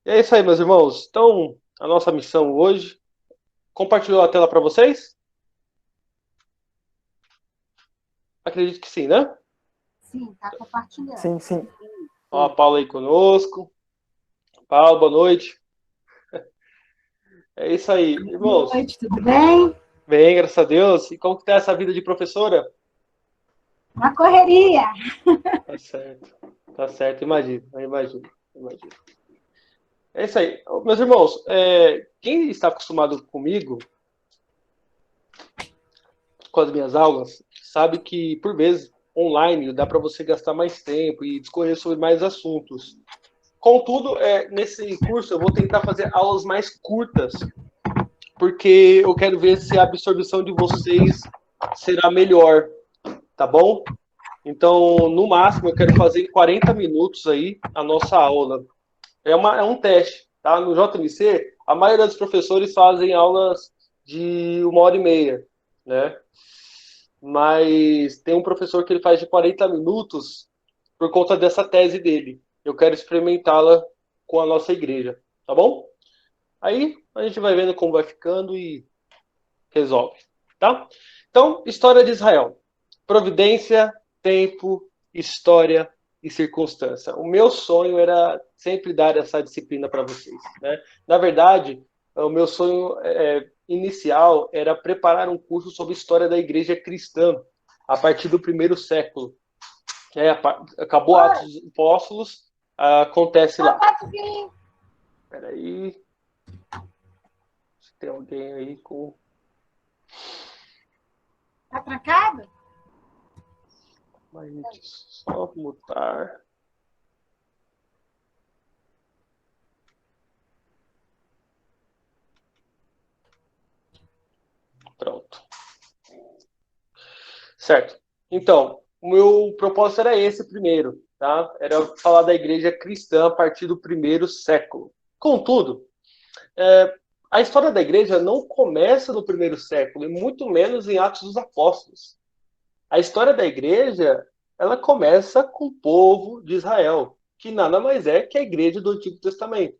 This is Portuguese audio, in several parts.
E é isso aí, meus irmãos. Então, a nossa missão hoje. Compartilhou a tela para vocês? Acredito que sim, né? Sim, tá compartilhando. Sim, sim. Ó, a Paula aí conosco. Paula, boa noite. É isso aí, Boa irmãos. noite, tudo bem? Bem, graças a Deus. E como que tá essa vida de professora? Uma correria. Tá certo. Tá certo, imagino, imagino, imagino. É isso aí. Meus irmãos, quem está acostumado comigo, com as minhas aulas, sabe que, por vezes, online dá para você gastar mais tempo e discorrer sobre mais assuntos. Contudo, nesse curso eu vou tentar fazer aulas mais curtas, porque eu quero ver se a absorção de vocês será melhor, tá bom? Então, no máximo, eu quero fazer em 40 minutos aí a nossa aula. É um teste, tá? No JMC, a maioria dos professores fazem aulas de 1 hora e meia, né? Mas tem um professor que ele faz de 40 minutos por conta dessa tese dele. Eu quero experimentá-la com a nossa igreja, tá bom? Aí a gente vai vendo como vai ficando e resolve, tá? Então, história de Israel. Providência, tempo, história e circunstância. O meu sonho era sempre dar essa disciplina para vocês, né? Na verdade, o meu sonho inicial era preparar um curso sobre história da igreja cristã a partir do primeiro século. Acabou Oi, Atos dos Apóstolos, acontece ô lá. Patricinho, Espera aí, se tem alguém aí com... tá trancado? Mas só mutar. Pronto. Certo. Então, o meu propósito era esse primeiro, tá? Era falar da igreja cristã a partir do primeiro século. Contudo, a história da igreja não começa no primeiro século, e muito menos em Atos dos Apóstolos. A história da igreja, ela começa com o povo de Israel, que nada mais é que a igreja do Antigo Testamento.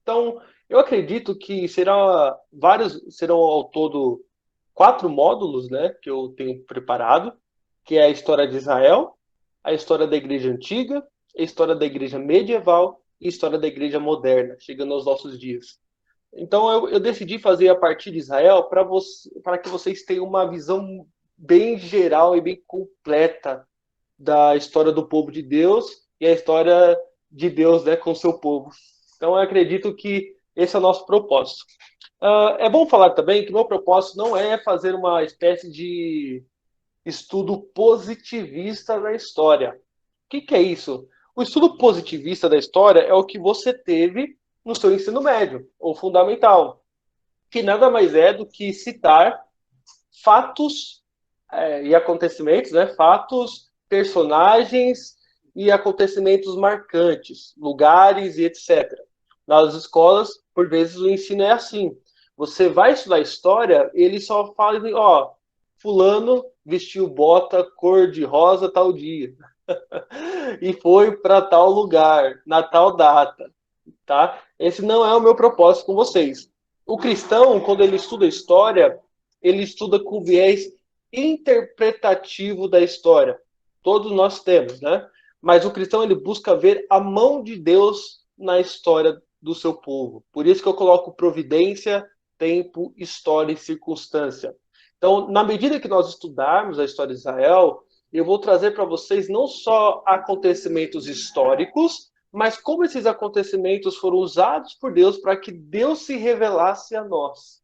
Então, eu acredito que serão ao todo 4 módulos, né, que eu tenho preparado, que é a história de Israel, a história da igreja antiga, a história da igreja medieval e a história da igreja moderna, chegando aos nossos dias. Então, eu decidi fazer a partir de Israel para que vocês tenham uma visão bem geral e bem completa da história do povo de Deus e a história de Deus, né, com o seu povo. Então, eu acredito que esse é o nosso propósito. É bom falar também que o meu propósito não é fazer uma espécie de estudo positivista da história. O que é isso? O estudo positivista da história é o que você teve no seu ensino médio ou fundamental, que nada mais é do que citar fatos e acontecimentos, né? Fatos, personagens e acontecimentos marcantes, lugares e etc. Nas escolas, por vezes, o ensino é assim. Você vai estudar história, ele só fala, ó, fulano vestiu bota cor de rosa tal dia e foi para tal lugar, na tal data, tá? Esse não é o meu propósito com vocês. O cristão, quando ele estuda história, ele estuda com viés interpretativo da história. Todos nós temos, né? Mas o cristão ele busca ver a mão de Deus na história do seu povo. Por isso que eu coloco providência, tempo, história e circunstância. Então, na medida que nós estudarmos a história de Israel, eu vou trazer para vocês não só acontecimentos históricos, mas como esses acontecimentos foram usados por Deus para que Deus se revelasse a nós.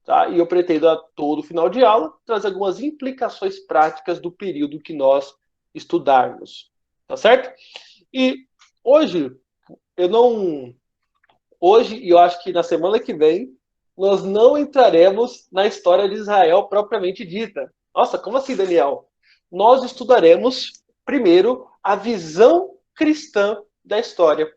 Tá? E eu pretendo, a todo final de aula, trazer algumas implicações práticas do período que nós estudarmos. Tá certo? E hoje, eu não. Hoje, e eu acho que na semana que vem, nós não entraremos na história de Israel propriamente dita. Nossa, como assim, Daniel? Nós estudaremos primeiro a visão cristã da história.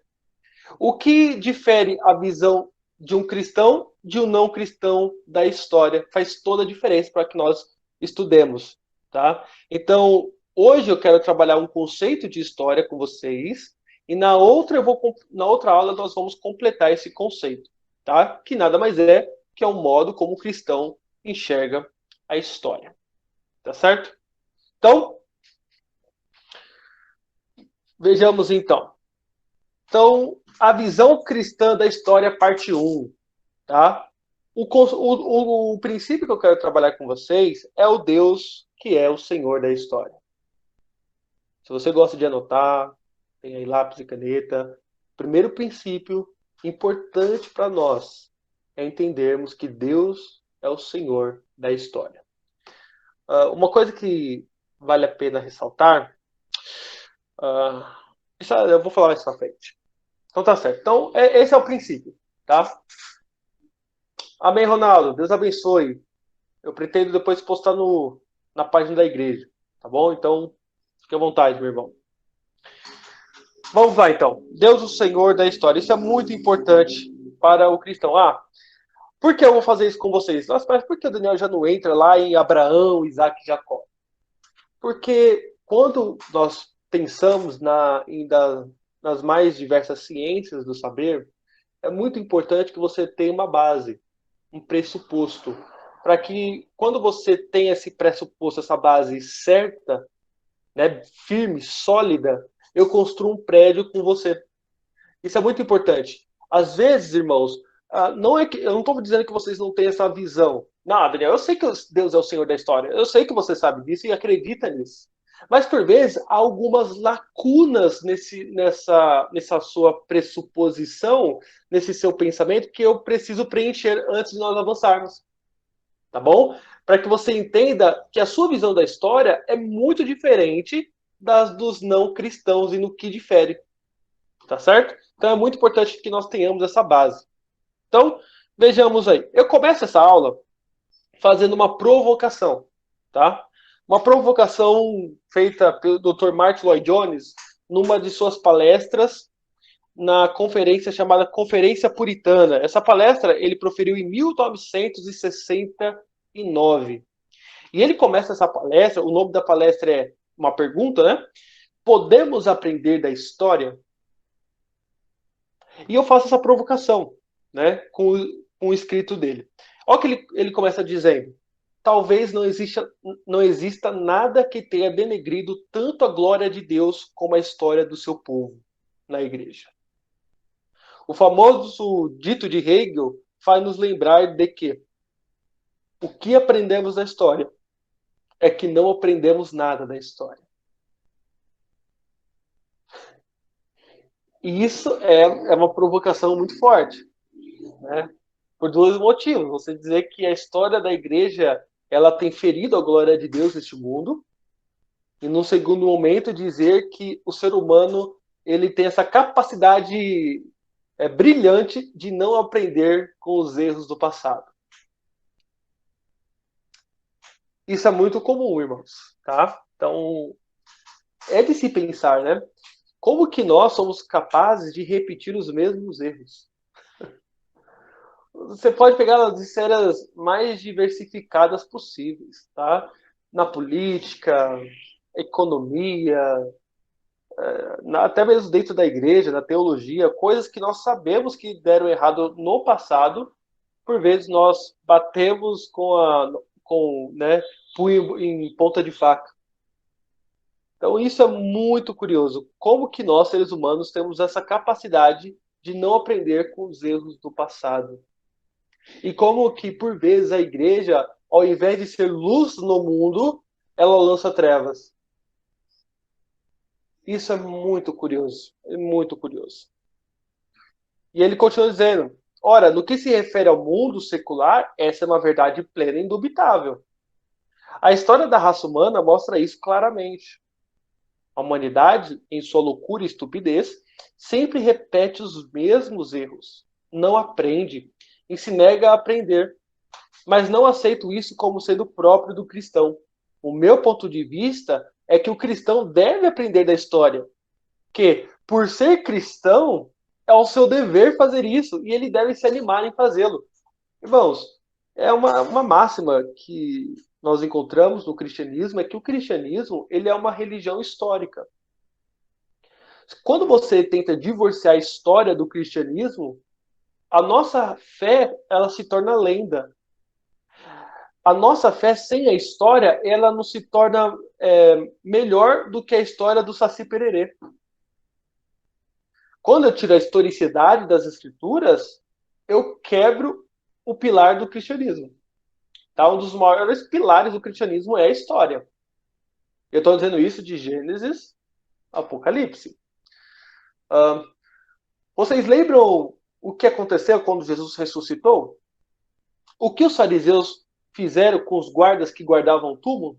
O que difere a visão de um cristão de um não cristão da história? Faz toda a diferença para que nós estudemos, tá? Então, hoje eu quero trabalhar um conceito de história com vocês, E na outra aula nós vamos completar esse conceito, tá? Que nada mais é que é o modo como o cristão enxerga a história. Tá certo? Então, vejamos então. Então, a visão cristã da história, parte 1. Tá? O princípio que eu quero trabalhar com vocês é o Deus que é o Senhor da história. Se você gosta de anotar, tem aí lápis e caneta. O primeiro princípio importante para nós é entendermos que Deus é o Senhor da história. Uma coisa que vale a pena ressaltar, isso eu vou falar mais pra frente. Então tá certo. Então, esse é o princípio, tá? Amém, Ronaldo. Deus abençoe. Eu pretendo depois postar na página da igreja, tá bom? Então, fique à vontade, meu irmão. Vamos lá, então. Deus, o Senhor da história. Isso é muito importante para o cristão. Por que eu vou fazer isso com vocês? Nossa, mas por que o Daniel já não entra lá em Abraão, Isaac e Jacó? Porque quando nós pensamos nas mais diversas ciências do saber, é muito importante que você tenha uma base, um pressuposto, para que quando você tem esse pressuposto, essa base certa, né, firme, sólida, eu construo um prédio com você. Isso é muito importante. Às vezes, irmãos, não é que eu não estou dizendo que vocês não têm essa visão. Não, Daniel, eu sei que Deus é o Senhor da história. Eu sei que você sabe disso e acredita nisso. Mas, por vezes, há algumas lacunas nessa sua pressuposição, nesse seu pensamento, que eu preciso preencher antes de nós avançarmos. Tá bom? Para que você entenda que a sua visão da história é muito diferente dos não cristãos e no que difere. Tá certo? Então é muito importante que nós tenhamos essa base. Então, vejamos aí. Eu começo essa aula fazendo uma provocação, tá? Uma provocação feita pelo Dr. Martin Lloyd Jones numa de suas palestras na conferência chamada Conferência Puritana. Essa palestra ele proferiu em 1969. E ele começa essa palestra, o nome da palestra é uma pergunta, né? Podemos aprender da história? E eu faço essa provocação, né, com o escrito dele. Olha o que ele começa dizendo. Talvez não exista nada que tenha denegrido tanto a glória de Deus como a história do seu povo na igreja. O famoso dito de Hegel faz nos lembrar de que o que aprendemos da história é que não aprendemos nada da história. E isso é uma provocação muito forte, né? Por dois motivos. Você dizer que a história da igreja ela tem ferido a glória de Deus neste mundo, e no segundo momento dizer que o ser humano ele tem essa capacidade brilhante de não aprender com os erros do passado. Isso é muito comum, irmãos, tá? Então, é de se pensar, né? Como que nós somos capazes de repetir os mesmos erros? Você pode pegar as esferas mais diversificadas possíveis, tá? Na política, economia, até mesmo dentro da igreja, na teologia, coisas que nós sabemos que deram errado no passado, por vezes nós batemos né, punho em ponta de faca. Então isso é muito curioso. Como que nós, seres humanos, temos essa capacidade de não aprender com os erros do passado? E como que, por vezes, a igreja, ao invés de ser luz no mundo, ela lança trevas. Isso é muito curioso. É muito curioso. E ele continua dizendo, ora, no que se refere ao mundo secular, essa é uma verdade plena e indubitável. A história da raça humana mostra isso claramente. A humanidade, em sua loucura e estupidez, sempre repete os mesmos erros. Não aprende e se nega a aprender. Mas não aceito isso como sendo próprio do cristão. O meu ponto de vista é que o cristão deve aprender da história. Que, por ser cristão, é o seu dever fazer isso e ele deve se animar em fazê-lo. Irmãos, é uma máxima que nós encontramos no cristianismo, é que o cristianismo ele é uma religião histórica. Quando você tenta divorciar a história do cristianismo, a nossa fé, ela se torna lenda. A nossa fé sem a história, ela não se torna melhor do que a história do Saci Pererê. Quando eu tiro a historicidade das escrituras, eu quebro o pilar do cristianismo. Tá? Um dos maiores pilares do cristianismo é a história. Eu estou dizendo isso de Gênesis a Apocalipse. Vocês lembram o que aconteceu quando Jesus ressuscitou? O que os fariseus fizeram com os guardas que guardavam o túmulo?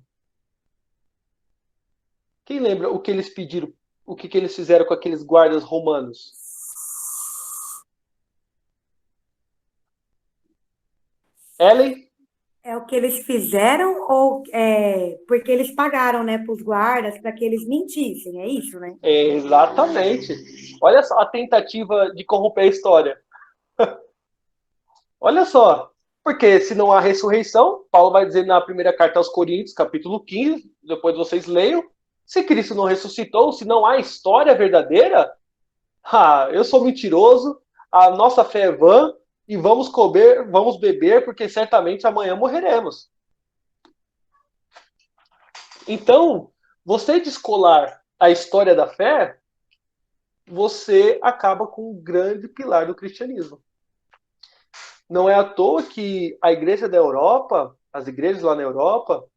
Quem lembra o que eles pediram? O que eles fizeram com aqueles guardas romanos? Ellen? É o que eles fizeram ou porque eles pagaram, né, para os guardas para que eles mentissem, é isso, né? Exatamente. Olha só a tentativa de corromper a história. Olha só. Porque se não há ressurreição, Paulo vai dizer na primeira carta aos Coríntios, capítulo 15, depois vocês leiam, se Cristo não ressuscitou, se não há história verdadeira, eu sou mentiroso, a nossa fé é vã, e vamos comer, vamos beber, porque certamente amanhã morreremos. Então, você descolar a história da fé, você acaba com um grande pilar do cristianismo. Não é à toa que a igreja da Europa, as igrejas lá na Europa,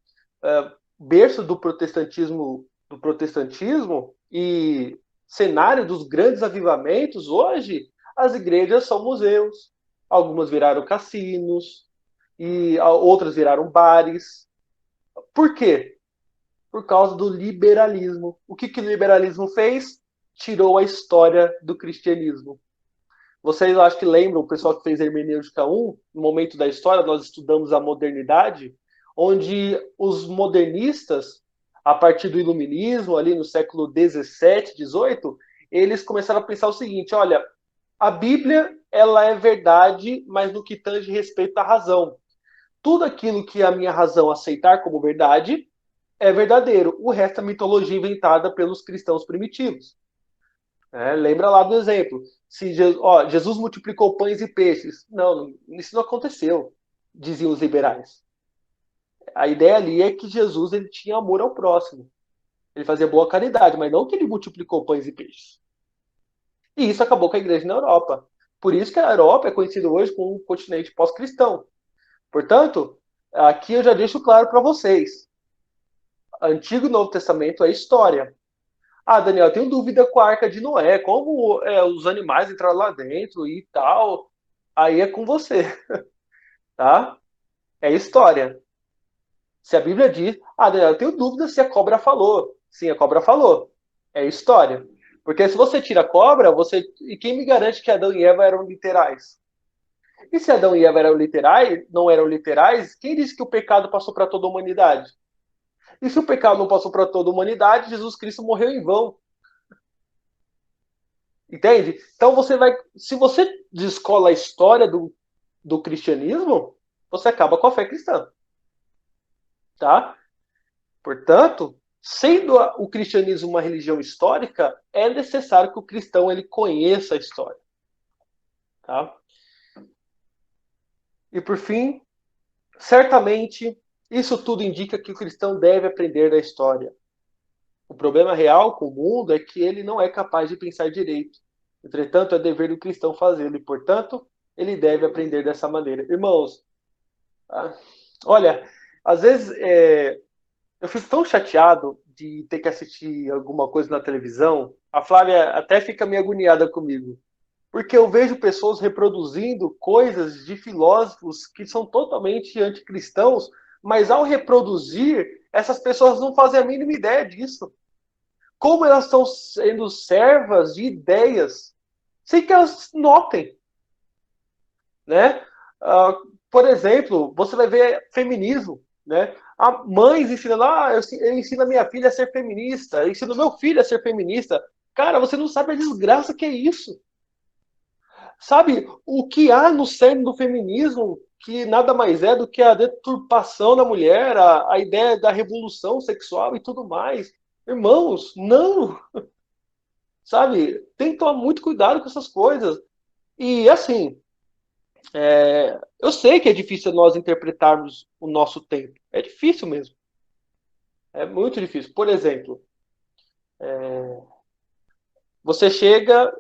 berço do protestantismo e cenário dos grandes avivamentos, hoje as igrejas são museus. Algumas viraram cassinos e outras viraram bares. Por quê? Por causa do liberalismo. O que o liberalismo fez? Tirou a história do cristianismo. Vocês, acho que lembram, o pessoal que fez Hermenêutica 1, no momento da história, nós estudamos a modernidade, onde os modernistas, a partir do iluminismo, ali no século 17, 18, eles começaram a pensar o seguinte, olha, a Bíblia, ela é verdade, mas no que tange respeito à razão. Tudo aquilo que a minha razão aceitar como verdade é verdadeiro. O resto é mitologia inventada pelos cristãos primitivos. Lembra lá do exemplo. Se Jesus multiplicou pães e peixes. Não, isso não aconteceu, diziam os liberais. A ideia ali é que Jesus ele tinha amor ao próximo. Ele fazia boa caridade, mas não que ele multiplicou pães e peixes. E isso acabou com a igreja na Europa. Por isso que a Europa é conhecida hoje como um continente pós-cristão. Portanto, aqui eu já deixo claro para vocês. Antigo e Novo Testamento é história. Daniel, eu tenho dúvida com a Arca de Noé, como os animais entraram lá dentro e tal. Aí é com você, tá? É história. Se a Bíblia diz, Daniel, eu tenho dúvida se a cobra falou. Sim, a cobra falou. É história. Porque se você tira a cobra, e quem me garante que Adão e Eva eram literais? E se Adão e Eva não eram literais, quem disse que o pecado passou para toda a humanidade? E se o pecado não passou para toda a humanidade, Jesus Cristo morreu em vão. Entende? Então se você descola a história do cristianismo, você acaba com a fé cristã. Tá? Portanto, sendo o cristianismo uma religião histórica, é necessário que o cristão ele conheça a história. Tá? E por fim, certamente, isso tudo indica que o cristão deve aprender da história. O problema real com o mundo é que ele não é capaz de pensar direito. Entretanto, é dever do cristão fazê-lo e, portanto, ele deve aprender dessa maneira. Irmãos, olha, às vezes eu fico tão chateado de ter que assistir alguma coisa na televisão. A Flávia até fica meio agoniada comigo. Porque eu vejo pessoas reproduzindo coisas de filósofos que são totalmente anticristãos, mas ao reproduzir, essas pessoas não fazem a mínima ideia disso. Como elas estão sendo servas de ideias, sem que elas notem. Né? Por exemplo, você vai ver feminismo. Né? Mães ensinando, eu ensino a minha filha a ser feminista, eu ensino meu filho a ser feminista. Cara, você não sabe a desgraça que é isso. Sabe, o que há no cerne do feminismo, que nada mais é do que a deturpação da mulher, a ideia da revolução sexual e tudo mais. Irmãos, não! sabe? Tem que tomar muito cuidado com essas coisas. E, assim, eu sei que é difícil nós interpretarmos o nosso tempo. É difícil mesmo. É muito difícil. Por exemplo, você chega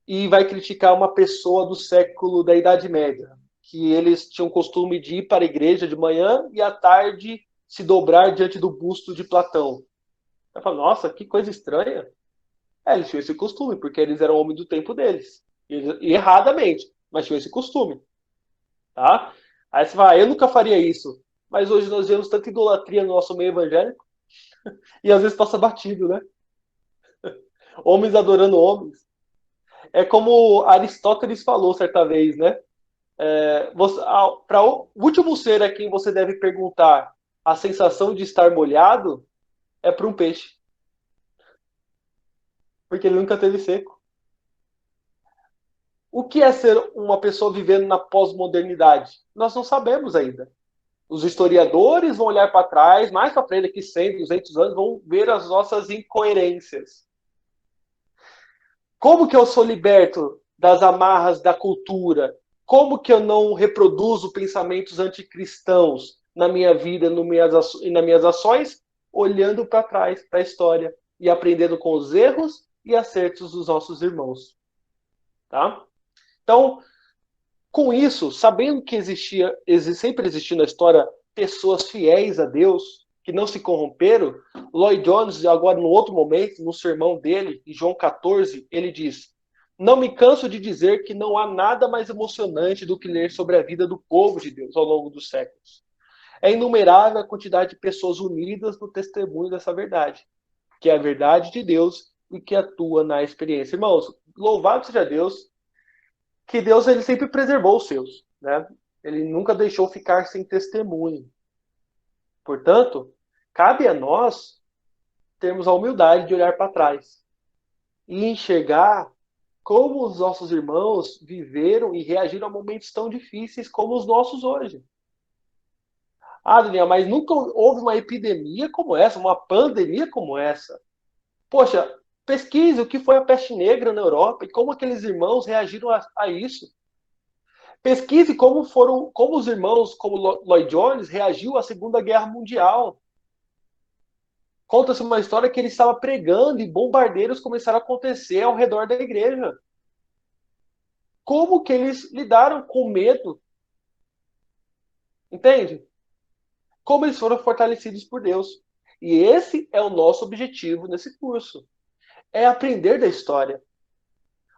e vai criticar uma pessoa do século da Idade Média, que eles tinham o costume de ir para a igreja de manhã e à tarde se dobrar diante do busto de Platão. Você fala, nossa, que coisa estranha. Eles tinham esse costume, porque eles eram homens do tempo deles. E erradamente, mas tinham esse costume. Tá? Aí você fala, eu nunca faria isso. Mas hoje nós vemos tanta idolatria no nosso meio evangélico, e às vezes passa batido, né? Homens adorando homens. É como Aristóteles falou certa vez, né? Para o último ser a quem você deve perguntar a sensação de estar molhado é para um peixe. Porque ele nunca teve seco. O que é ser uma pessoa vivendo na pós-modernidade? Nós não sabemos ainda. Os historiadores vão olhar para trás, mais para frente, daqui 100, 200 anos, vão ver as nossas incoerências. Como que eu sou liberto das amarras da cultura? Como que eu não reproduzo pensamentos anticristãos na minha vida e nas minhas ações? Olhando para trás, para a história, e aprendendo com os erros e acertos dos nossos irmãos. Tá? Então, com isso, sabendo que sempre existiu na história pessoas fiéis a Deus, que não se corromperam, Lloyd Jones, agora no outro momento, no sermão dele, em João 14, ele diz: não me canso de dizer que não há nada mais emocionante do que ler sobre a vida do povo de Deus ao longo dos séculos. É inumerável a quantidade de pessoas unidas no testemunho dessa verdade, que é a verdade de Deus e que atua na experiência. Irmãos, louvado seja Deus, que Deus ele sempre preservou os seus, né? Ele nunca deixou ficar sem testemunho. Portanto, cabe a nós termos a humildade de olhar para trás e enxergar como os nossos irmãos viveram e reagiram a momentos tão difíceis como os nossos hoje. Ah, Daniel, mas nunca houve uma epidemia como essa, uma pandemia como essa. Poxa, pesquise o que foi a peste negra na Europa e como aqueles irmãos reagiram a isso. Pesquise como os irmãos, como Lloyd Jones, reagiu à Segunda Guerra Mundial. Conta-se uma história que ele estava pregando e bombardeiros começaram a acontecer ao redor da igreja. Como que eles lidaram com medo? Entende? Como eles foram fortalecidos por Deus. E esse é o nosso objetivo nesse curso. É aprender da história.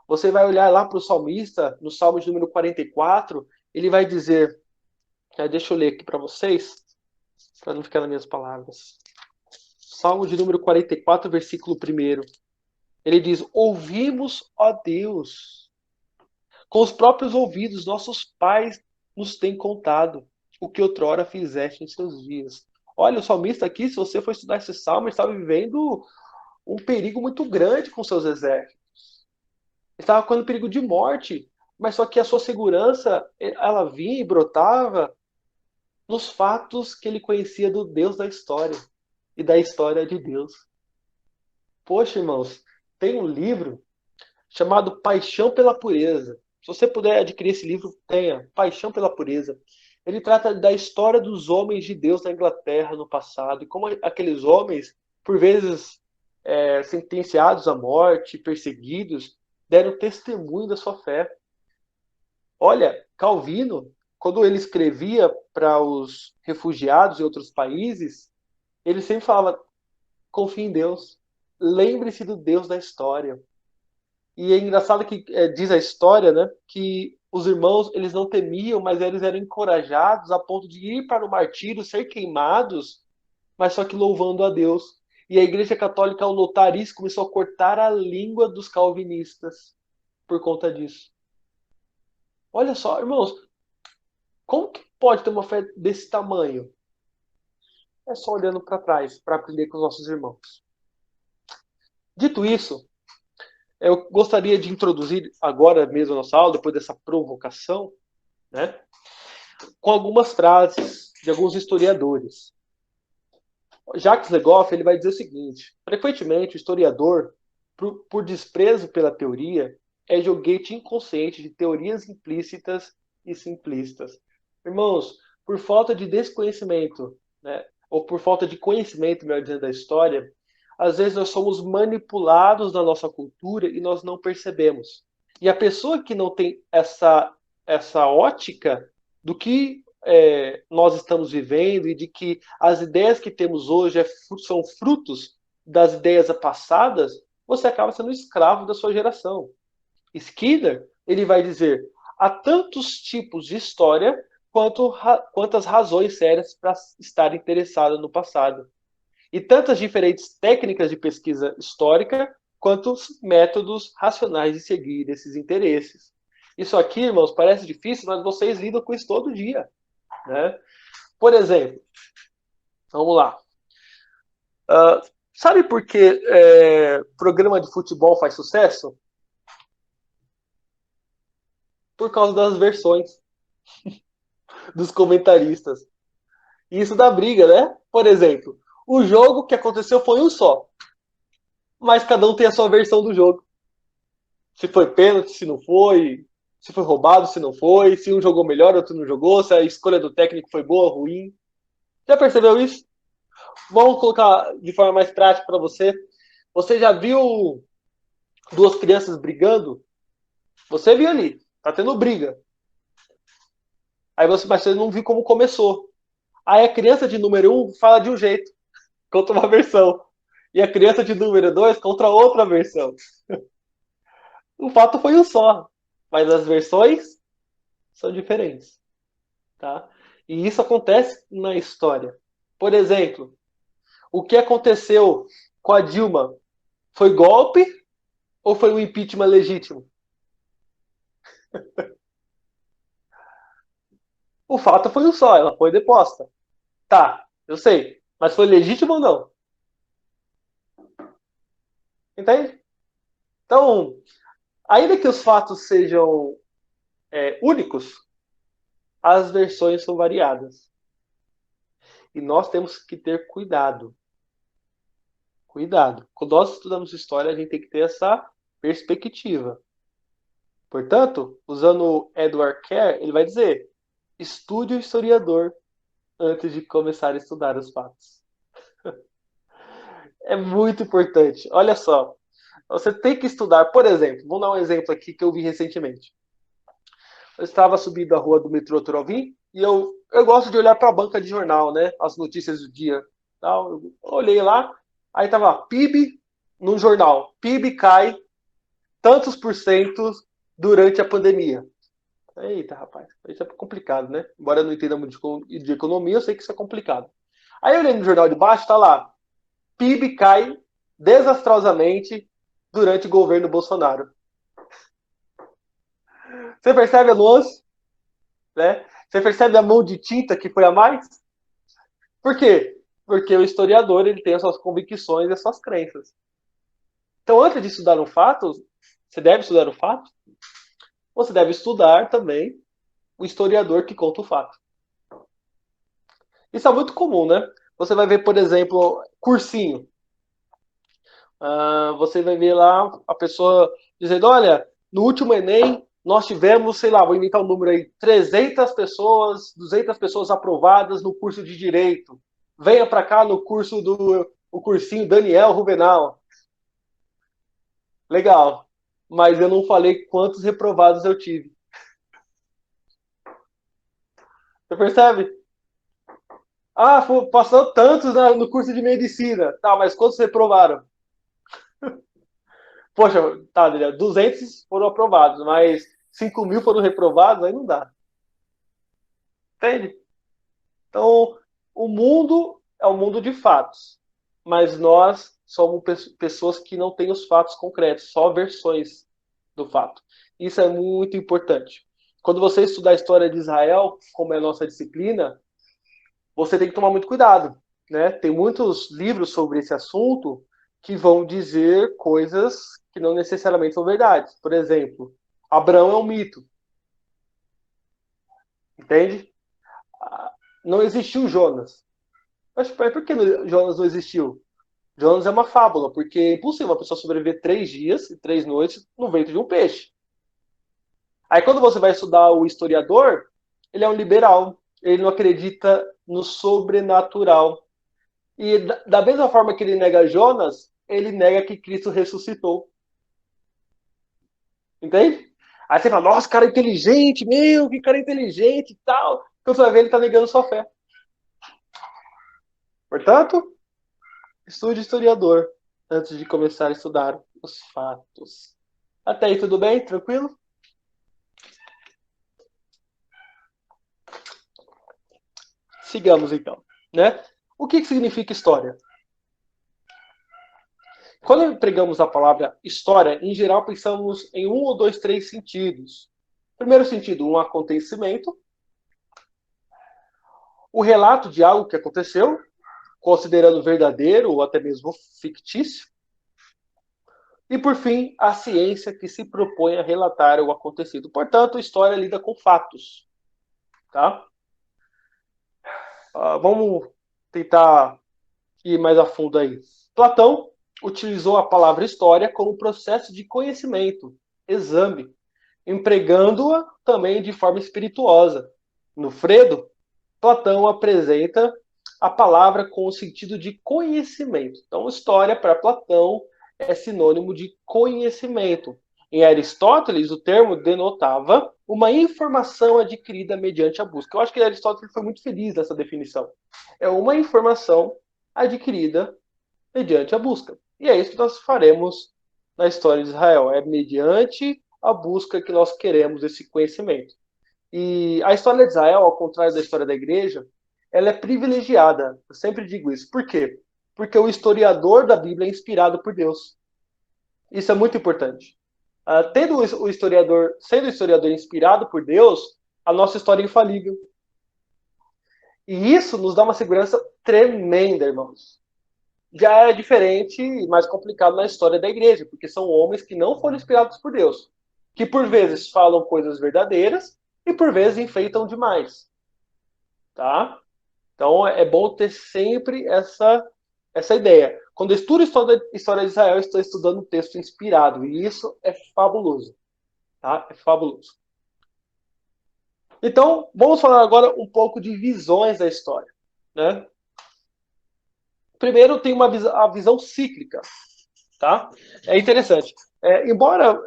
Você vai olhar lá para o salmista, no Salmo de número 44, ele vai dizer, deixa eu ler aqui para vocês, para não ficar nas minhas palavras. Salmo de número 44, versículo 1. Ele diz, ouvimos, ó Deus, com os próprios ouvidos, nossos pais nos têm contado o que outrora fizeste em seus dias. Olha, o salmista aqui, se você for estudar esse salmo, ele estava vivendo um perigo muito grande com seus exércitos. Ele estava correndo perigo de morte, mas só que a sua segurança, ela vinha e brotava nos fatos que ele conhecia do Deus da história e da história de Deus. Poxa, irmãos, tem um livro chamado Paixão pela Pureza. Se você puder adquirir esse livro, tenha. Paixão pela Pureza. Ele trata da história dos homens de Deus na Inglaterra no passado e como aqueles homens, por vezes sentenciados à morte, perseguidos, deram testemunho da sua fé. Olha, Calvino, quando ele escrevia para os refugiados em outros países, ele sempre falava, confie em Deus, lembre-se do Deus da história. E é engraçado que diz a história, né, que os irmãos eles não temiam, mas eles eram encorajados a ponto de ir para o martírio, ser queimados, mas só que louvando a Deus. E a Igreja Católica, ao notar isso, começou a cortar a língua dos calvinistas por conta disso. Olha só, irmãos, como que pode ter uma fé desse tamanho? É só olhando para trás, para aprender com os nossos irmãos. Dito isso, eu gostaria de introduzir agora mesmo a nossa aula, depois dessa provocação, né, com algumas frases de alguns historiadores. Jacques Le Goff ele vai dizer o seguinte, frequentemente o historiador por desprezo pela teoria, é joguete inconsciente de teorias implícitas e simplistas. Irmãos, por falta de desconhecimento, né, ou por falta de conhecimento, melhor dizendo, da história, às vezes nós somos manipulados na nossa cultura e nós não percebemos. E a pessoa que não tem essa ótica do que nós estamos vivendo e de que as ideias que temos hoje são frutos das ideias passadas, você acaba sendo escravo da sua geração. Skinner, ele vai dizer, há tantos tipos de história quantas razões sérias para estar interessado no passado. E tantas diferentes técnicas de pesquisa histórica quantos métodos racionais de seguir esses interesses. Isso aqui, irmãos, parece difícil, mas vocês lidam com isso todo dia. Né? Por exemplo, vamos lá. Sabe por que programa de futebol faz sucesso? Por causa das versões dos comentaristas. E isso dá briga, né? Por exemplo, o jogo que aconteceu foi um só. Mas cada um tem a sua versão do jogo. Se foi pênalti, se não foi. Se foi roubado, se não foi. Se um jogou melhor, outro não jogou. Se a escolha do técnico foi boa ou ruim. Já percebeu isso? Vamos colocar de forma mais prática para você. Você já viu duas crianças brigando? Você viu ali. Tá tendo briga. Mas você não viu como começou. Aí a criança de número 1 fala de um jeito, contra uma versão. E a criança de número 2 contra outra versão. O fato foi um só, mas as versões são diferentes. Tá? E isso acontece na história. Por exemplo, o que aconteceu com a Dilma? Foi golpe ou foi um impeachment legítimo? O fato foi um só, ela foi deposta. Tá, eu sei. Mas foi legítimo ou não? Entende? Então, ainda que os fatos sejam únicos, as versões são variadas. E nós temos que ter cuidado. Cuidado. Quando nós estudamos história, a gente tem que ter essa perspectiva. Portanto, usando Edward Kerr, ele vai dizer: estude o historiador antes de começar a estudar os fatos. É muito importante. Olha só. Você tem que estudar, por exemplo, vamos dar um exemplo aqui que eu vi recentemente. Eu estava subindo a rua do metrô Turovim e eu gosto de olhar para a banca de jornal, né? As notícias do dia. Tal. Eu olhei lá, aí tava PIB no jornal. PIB cai tantos por cento durante a pandemia. Eita, rapaz, isso é complicado, né? Embora eu não entenda muito de economia, eu sei que isso é complicado. Aí eu olhei no jornal de baixo, tá lá. PIB cai desastrosamente durante o governo Bolsonaro. Você percebe a nuance? Né? Você percebe a mão de tinta que foi a mais? Por quê? Porque o historiador ele tem as suas convicções e as suas crenças. Então, antes de estudar um fato, você deve estudar o fato, você deve estudar também o historiador que conta o fato. Isso é muito comum, né? Você vai ver, por exemplo, cursinho. Você vai ver lá a pessoa dizendo, olha, no último Enem, nós tivemos, sei lá, vou inventar um número aí, 300 pessoas, 200 pessoas aprovadas no curso de Direito. Venha para cá no o cursinho Daniel Rubenal. Legal. Mas eu não falei quantos reprovados eu tive. Você percebe? Ah, passou tantos no curso de Medicina. Tá, mas quantos reprovaram? Poxa, tá, Daniel, 200 foram aprovados, mas 5.000 foram reprovados, aí não dá. Entende? Então, o mundo é um mundo de fatos, mas nós somos pessoas que não têm os fatos concretos, só versões do fato. Isso é muito importante. Quando você estudar a história de Israel, como é a nossa disciplina, você tem que tomar muito cuidado. Né? Tem muitos livros sobre esse assunto que vão dizer coisas que não necessariamente são verdades. Por exemplo, Abraão é um mito. Entende? Não existiu Jonas. Mas por que Jonas não existiu? Jonas é uma fábula, porque é impossível uma pessoa sobreviver 3 dias e 3 noites no ventre de um peixe. Aí quando você vai estudar o historiador, ele é um liberal, ele não acredita no sobrenatural. E da mesma forma que ele nega Jonas, ele nega que Cristo ressuscitou. Entende? Aí você fala, nossa, cara inteligente, meu, que cara inteligente e tal. Quando você vai ver, ele está negando sua fé. Portanto, estude historiador antes de começar a estudar os fatos. Até aí, tudo bem? Tranquilo? Sigamos então, né? O que significa história? Quando empregamos a palavra história, em geral pensamos em 3 sentidos. Primeiro sentido, um acontecimento, o relato de algo que aconteceu, considerando verdadeiro ou até mesmo fictício. E, por fim, a ciência que se propõe a relatar o acontecido. Portanto, a história lida com fatos. Tá? Vamos tentar ir mais a fundo aí. Platão utilizou a palavra história como processo de conhecimento, exame, empregando-a também de forma espirituosa. No Fredo, Platão apresenta a palavra com o sentido de conhecimento. Então, história para Platão é sinônimo de conhecimento. Em Aristóteles, o termo denotava uma informação adquirida mediante a busca. Eu acho que Aristóteles foi muito feliz nessa definição. É uma informação adquirida mediante a busca. E é isso que nós faremos na história de Israel. É mediante a busca que nós queremos esse conhecimento. E a história de Israel, ao contrário da história da igreja, ela é privilegiada. Eu sempre digo isso. Por quê? Porque o historiador da Bíblia é inspirado por Deus. Isso é muito importante. Sendo o historiador inspirado por Deus, a nossa história é infalível. E isso nos dá uma segurança tremenda, irmãos. Já é diferente e mais complicado na história da igreja, porque são homens que não foram inspirados por Deus, que por vezes falam coisas verdadeiras e por vezes enfeitam demais. Tá? Então é bom ter sempre essa ideia. Quando eu estudo a história de Israel, eu estou estudando um texto inspirado, e isso é fabuloso. Tá? É fabuloso. Então, vamos falar agora um pouco de visões da história. Né? Primeiro, tem a visão cíclica. Tá? É interessante. Embora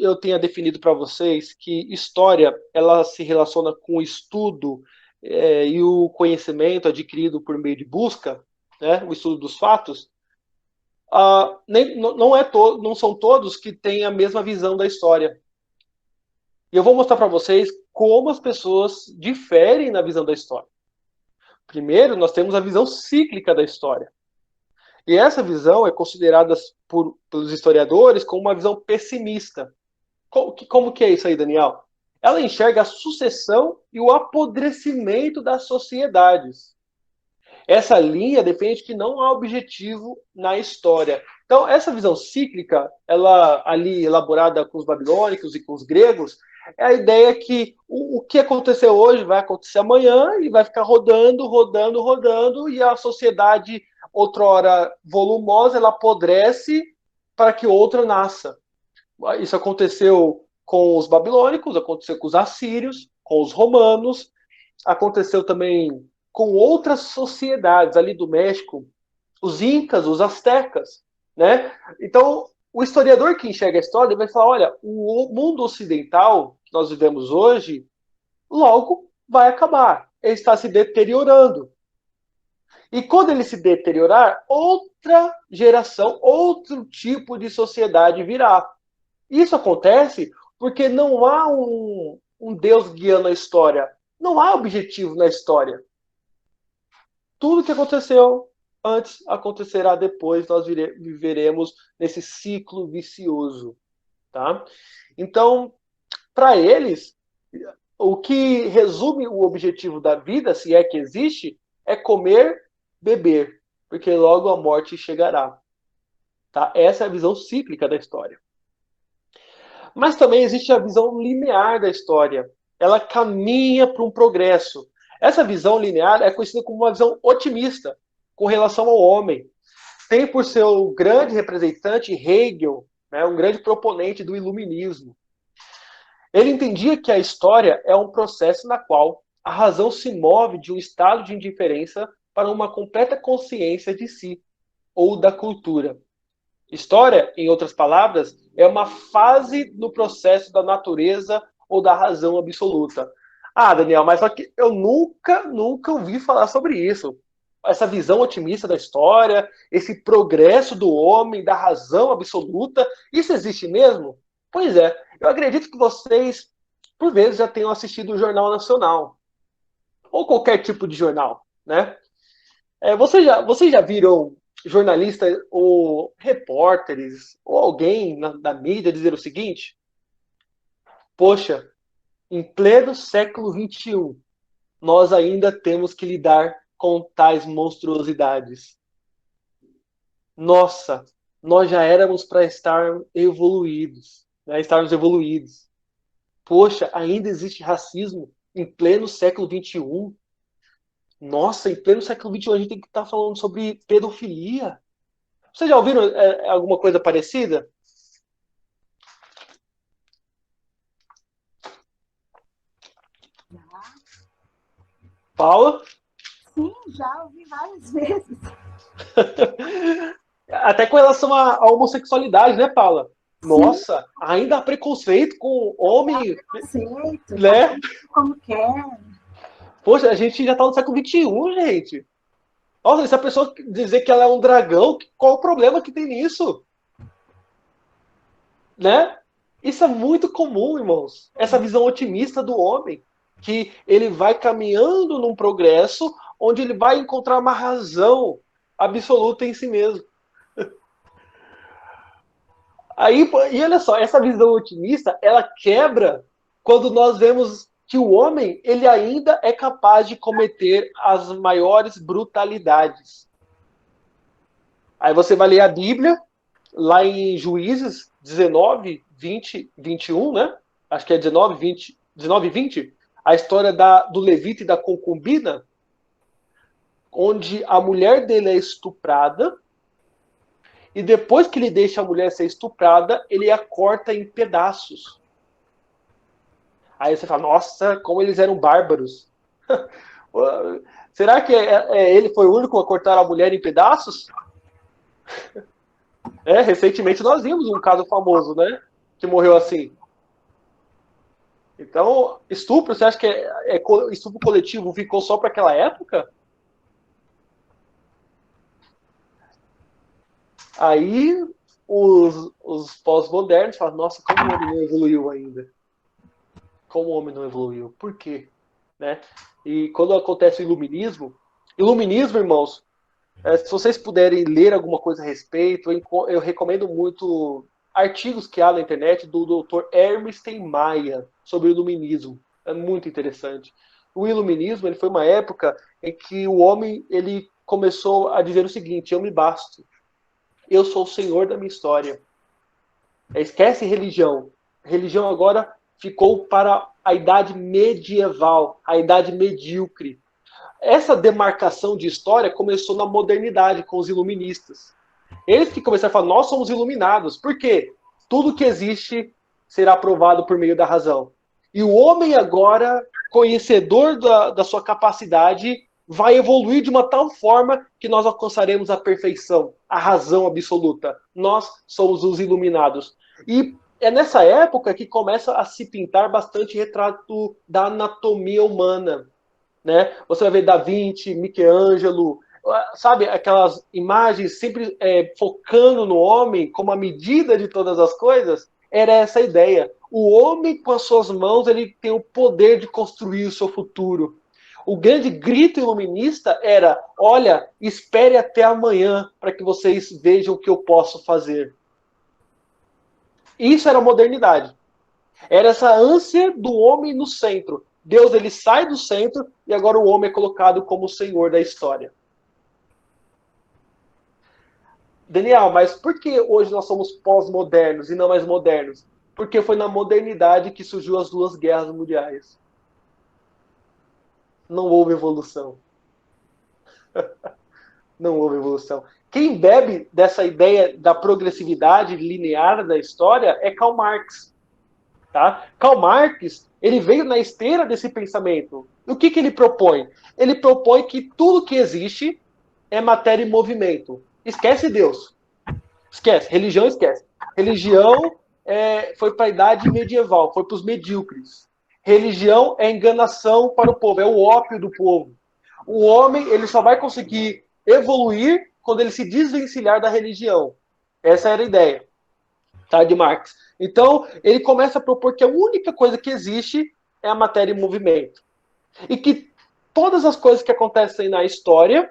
eu tenha definido para vocês que história ela se relaciona com o estudo e o conhecimento adquirido por meio de busca, né, o estudo dos fatos, não são todos que têm a mesma visão da história. E eu vou mostrar para vocês como as pessoas diferem na visão da história. Primeiro, nós temos a visão cíclica da história. E essa visão é considerada pelos historiadores como uma visão pessimista. Como que é isso aí, Daniel? Ela enxerga a sucessão e o apodrecimento das sociedades. Essa linha defende que não há objetivo na história. Então, essa visão cíclica, ela ali elaborada com os babilônicos e com os gregos, é a ideia que o que aconteceu hoje vai acontecer amanhã e vai ficar rodando, rodando, rodando, e a sociedade, outrora volumosa, ela apodrece para que outra nasça. Isso aconteceu com os babilônicos, aconteceu com os assírios, com os romanos, aconteceu também com outras sociedades ali do México, os incas, os astecas, né? Então, o historiador que enxerga a história vai falar, olha, o mundo ocidental que nós vivemos hoje, logo vai acabar. Ele está se deteriorando. E quando ele se deteriorar, outra geração, outro tipo de sociedade virá. Isso acontece porque não há um Deus guiando a história. Não há objetivo na história. Tudo que aconteceu antes acontecerá depois. Nós viveremos nesse ciclo vicioso. Tá? Então, para eles, o que resume o objetivo da vida, se é que existe, é comer, beber. Porque logo a morte chegará. Tá? Essa é a visão cíclica da história. Mas também existe a visão linear da história. Ela caminha para um progresso. Essa visão linear é conhecida como uma visão otimista com relação ao homem. tem por seu grande representante Hegel, né, um grande proponente do iluminismo. Ele entendia que a história é um processo na qual a razão se move de um estado de indiferença para uma completa consciência de si ou da cultura. História, em outras palavras, é uma fase no processo da natureza ou da razão absoluta. Ah, Daniel, mas só que eu nunca ouvi falar sobre isso. Essa visão otimista da história, esse progresso do homem, da razão absoluta, isso existe mesmo? Pois é, eu acredito que vocês, por vezes, já tenham assistido o Jornal Nacional, ou qualquer tipo de jornal, né? Vocês já viram jornalistas ou repórteres ou alguém da mídia dizer o seguinte: poxa, em pleno século XXI, nós ainda temos que lidar com tais monstruosidades. Nossa, nós já éramos para estar evoluídos, né? Estarmos evoluídos. Poxa, ainda existe racismo em pleno século XXI. Nossa, em pleno século XXI a gente tem que estar falando sobre pedofilia. Vocês já ouviram alguma coisa parecida? Paula? Sim, já ouvi várias vezes. Até com relação à homossexualidade, né, Paula? Sim. Nossa, ainda há preconceito com homem, Aceito, né? como quer. Poxa, a gente já tá no século XXI, gente. Nossa, se a pessoa dizer que ela é um dragão, qual o problema que tem nisso? Né? Isso é muito comum, irmãos. Essa visão otimista do homem, que ele vai caminhando num progresso onde ele vai encontrar uma razão absoluta em si mesmo. Aí, e olha só, essa visão otimista, ela quebra quando nós vemos que o homem, ele ainda é capaz de cometer as maiores brutalidades. Aí você vai ler a Bíblia, lá em Juízes 19, 20, 21, né? Acho que é 19, 20, 19 e 20. A história do levita e da concubina, onde a mulher dele é estuprada, e depois que ele deixa a mulher ser estuprada, ele a corta em pedaços. Aí você fala, nossa, como eles eram bárbaros. Será que ele foi o único a cortar a mulher em pedaços? Recentemente nós vimos um caso famoso, né? Que morreu assim. Então, estupro, você acha que estupro coletivo ficou só para aquela época? Aí os pós-modernos falam, nossa, como o homem não evoluiu ainda? Como o homem não evoluiu? Por quê? Né? E quando acontece o iluminismo, irmãos, se vocês puderem ler alguma coisa a respeito, eu recomendo muito artigos que há na internet do Dr. Hermes Maia sobre o iluminismo. É muito interessante. O iluminismo ele foi uma época em que o homem ele começou a dizer o seguinte: eu me basto. Eu sou o senhor da minha história. Esquece religião. Religião agora ficou para a idade medieval, a idade medíocre. Essa demarcação de história começou na modernidade, com os iluministas. Eles que começaram a falar, nós somos iluminados. Por quê? Tudo que existe será provado por meio da razão. E o homem agora, conhecedor da sua capacidade, vai evoluir de uma tal forma que nós alcançaremos a perfeição, a razão absoluta. Nós somos os iluminados. E é nessa época que começa a se pintar bastante retrato da anatomia humana. Né? Você vai ver Da Vinci, Michelangelo, sabe, aquelas imagens sempre focando no homem como a medida de todas as coisas. Era essa a ideia. O homem, com as suas mãos, ele tem o poder de construir o seu futuro. O grande grito iluminista era: olha, espere até amanhã para que vocês vejam o que eu posso fazer. Isso era a modernidade. Era essa ânsia do homem no centro. Deus ele sai do centro e agora o homem é colocado como o senhor da história. Daniel, mas por que hoje nós somos pós-modernos e não mais modernos? Porque foi na modernidade que surgiu as duas guerras mundiais. Não houve evolução. Não houve evolução. Quem bebe dessa ideia da progressividade linear da história é Karl Marx. Tá? Karl Marx, ele veio na esteira desse pensamento. E o que ele propõe? Ele propõe que tudo que existe é matéria em movimento. Esquece Deus. Esquece. Religião, esquece. Religião foi para a idade medieval, foi para os medíocres. Religião é enganação para o povo, é o ópio do povo. O homem, ele só vai conseguir evoluir quando ele se desvencilhar da religião. Essa era a ideia, tá, de Marx. Então, ele começa a propor que a única coisa que existe é a matéria em movimento. E que todas as coisas que acontecem na história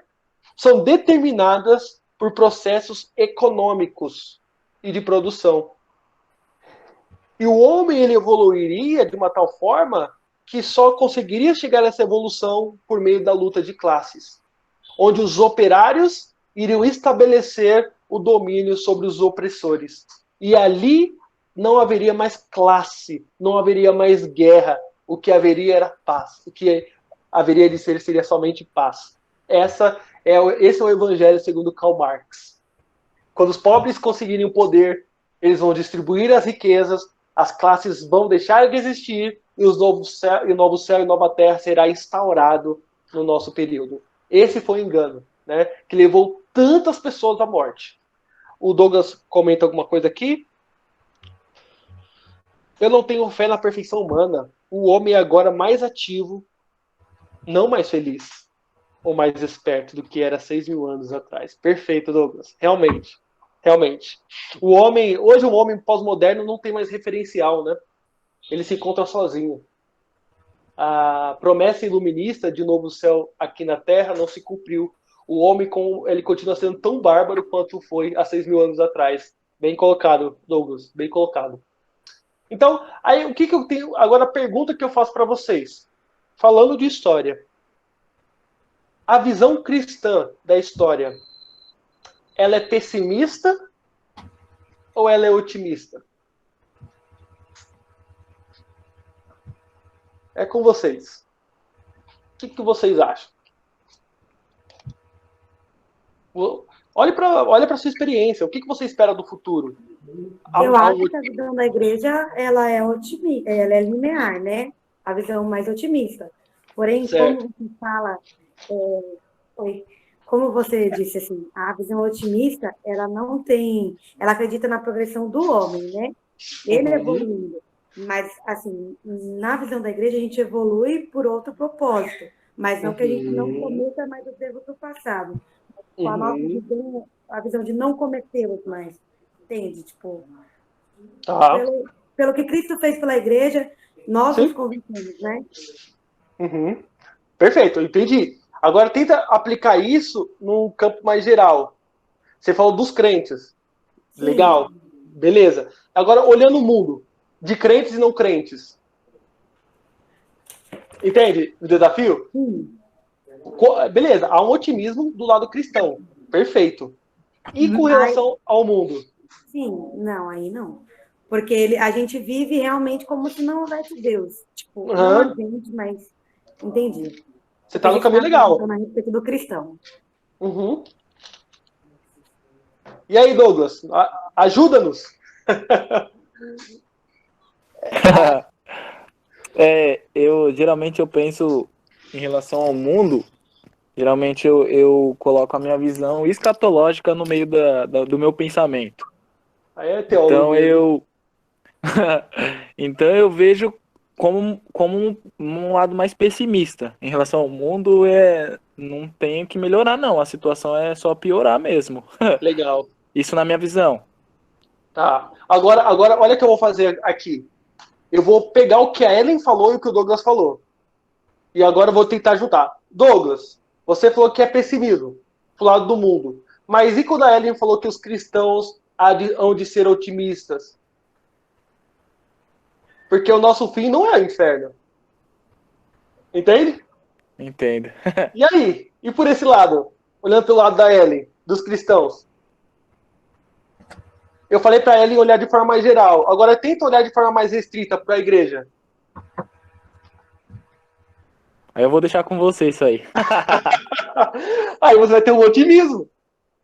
são determinadas por processos econômicos e de produção. E o homem, ele evoluiria de uma tal forma que só conseguiria chegar a essa evolução por meio da luta de classes, onde os operários iriam estabelecer o domínio sobre os opressores. E ali não haveria mais classe, não haveria mais guerra. O que haveria era paz. O que haveria de ser seria somente paz. Esse é o evangelho segundo Karl Marx. Quando os pobres conseguirem o poder, eles vão distribuir as riquezas, as classes vão deixar de existir e o novo céu e nova terra será instaurado no nosso período. Esse foi o engano, né, que levou tantas pessoas à morte. O Douglas comenta alguma coisa aqui. Eu não tenho fé na perfeição humana. O homem é agora mais ativo, não mais feliz ou mais esperto do que era 6.000 anos atrás. Perfeito, Douglas. Realmente. Hoje o homem pós-moderno não tem mais referencial, né? Ele se encontra sozinho. A promessa iluminista de novo céu aqui na Terra não se cumpriu. O homem ele continua sendo tão bárbaro quanto foi há 6.000 anos atrás. Bem colocado, Douglas. Bem colocado. Então, aí o que eu tenho agora? A pergunta que eu faço para vocês, falando de história, a visão cristã da história, ela é pessimista ou ela é otimista? É com vocês. O que vocês acham? Olhe para a sua experiência. O que você espera do futuro? Eu acho que a visão da igreja ela é ela é linear, né? A visão mais otimista. Porém, certo. como você fala, como você disse assim, a visão otimista ela não tem, ela acredita na progressão do homem, né? Ele evoluindo. Mas, assim, na visão da igreja, a gente evolui por outro propósito. Mas não que a gente não cometa mais os erros do passado. Com a nossa visão, a visão de não cometê-los mais. Entende? Tipo, pelo que Cristo fez pela igreja, nós nos convencemos, né? Perfeito, entendi. Agora tenta aplicar isso num campo mais geral. Você falou dos crentes. Sim. Legal. Beleza. Agora, olhando o mundo, de crentes e não crentes. Entende o desafio? Sim. Beleza, há um otimismo do lado cristão. Perfeito. E com relação ao mundo? Sim, não, aí não. Porque a gente vive realmente como se não houvesse Deus. Tipo, não a gente, mas... Entendi. Você está no caminho legal. A respeito do cristão. E aí, Douglas? Ajuda-nos. Geralmente eu penso em relação ao mundo, geralmente eu coloco a minha visão escatológica no meio do meu pensamento. Aí é teólogo. Então eu vejo como um lado mais pessimista. Em relação ao mundo, não tem que melhorar, não. A situação é só piorar mesmo. Legal. Isso na minha visão. Tá. Agora, olha o que eu vou fazer aqui. Eu vou pegar o que a Ellen falou e o que o Douglas falou. E agora eu vou tentar juntar. Douglas, você falou que é pessimismo pro lado do mundo. Mas e quando a Ellen falou que os cristãos hão de ser otimistas? Porque o nosso fim não é o inferno. Entende? Entendo. E aí? E por esse lado? Olhando pelo lado da Ellen, dos cristãos. Eu falei para Ellen olhar de forma mais geral. Agora tenta olhar de forma mais restrita para a igreja. Aí eu vou deixar com você isso aí. Aí você vai ter um otimismo.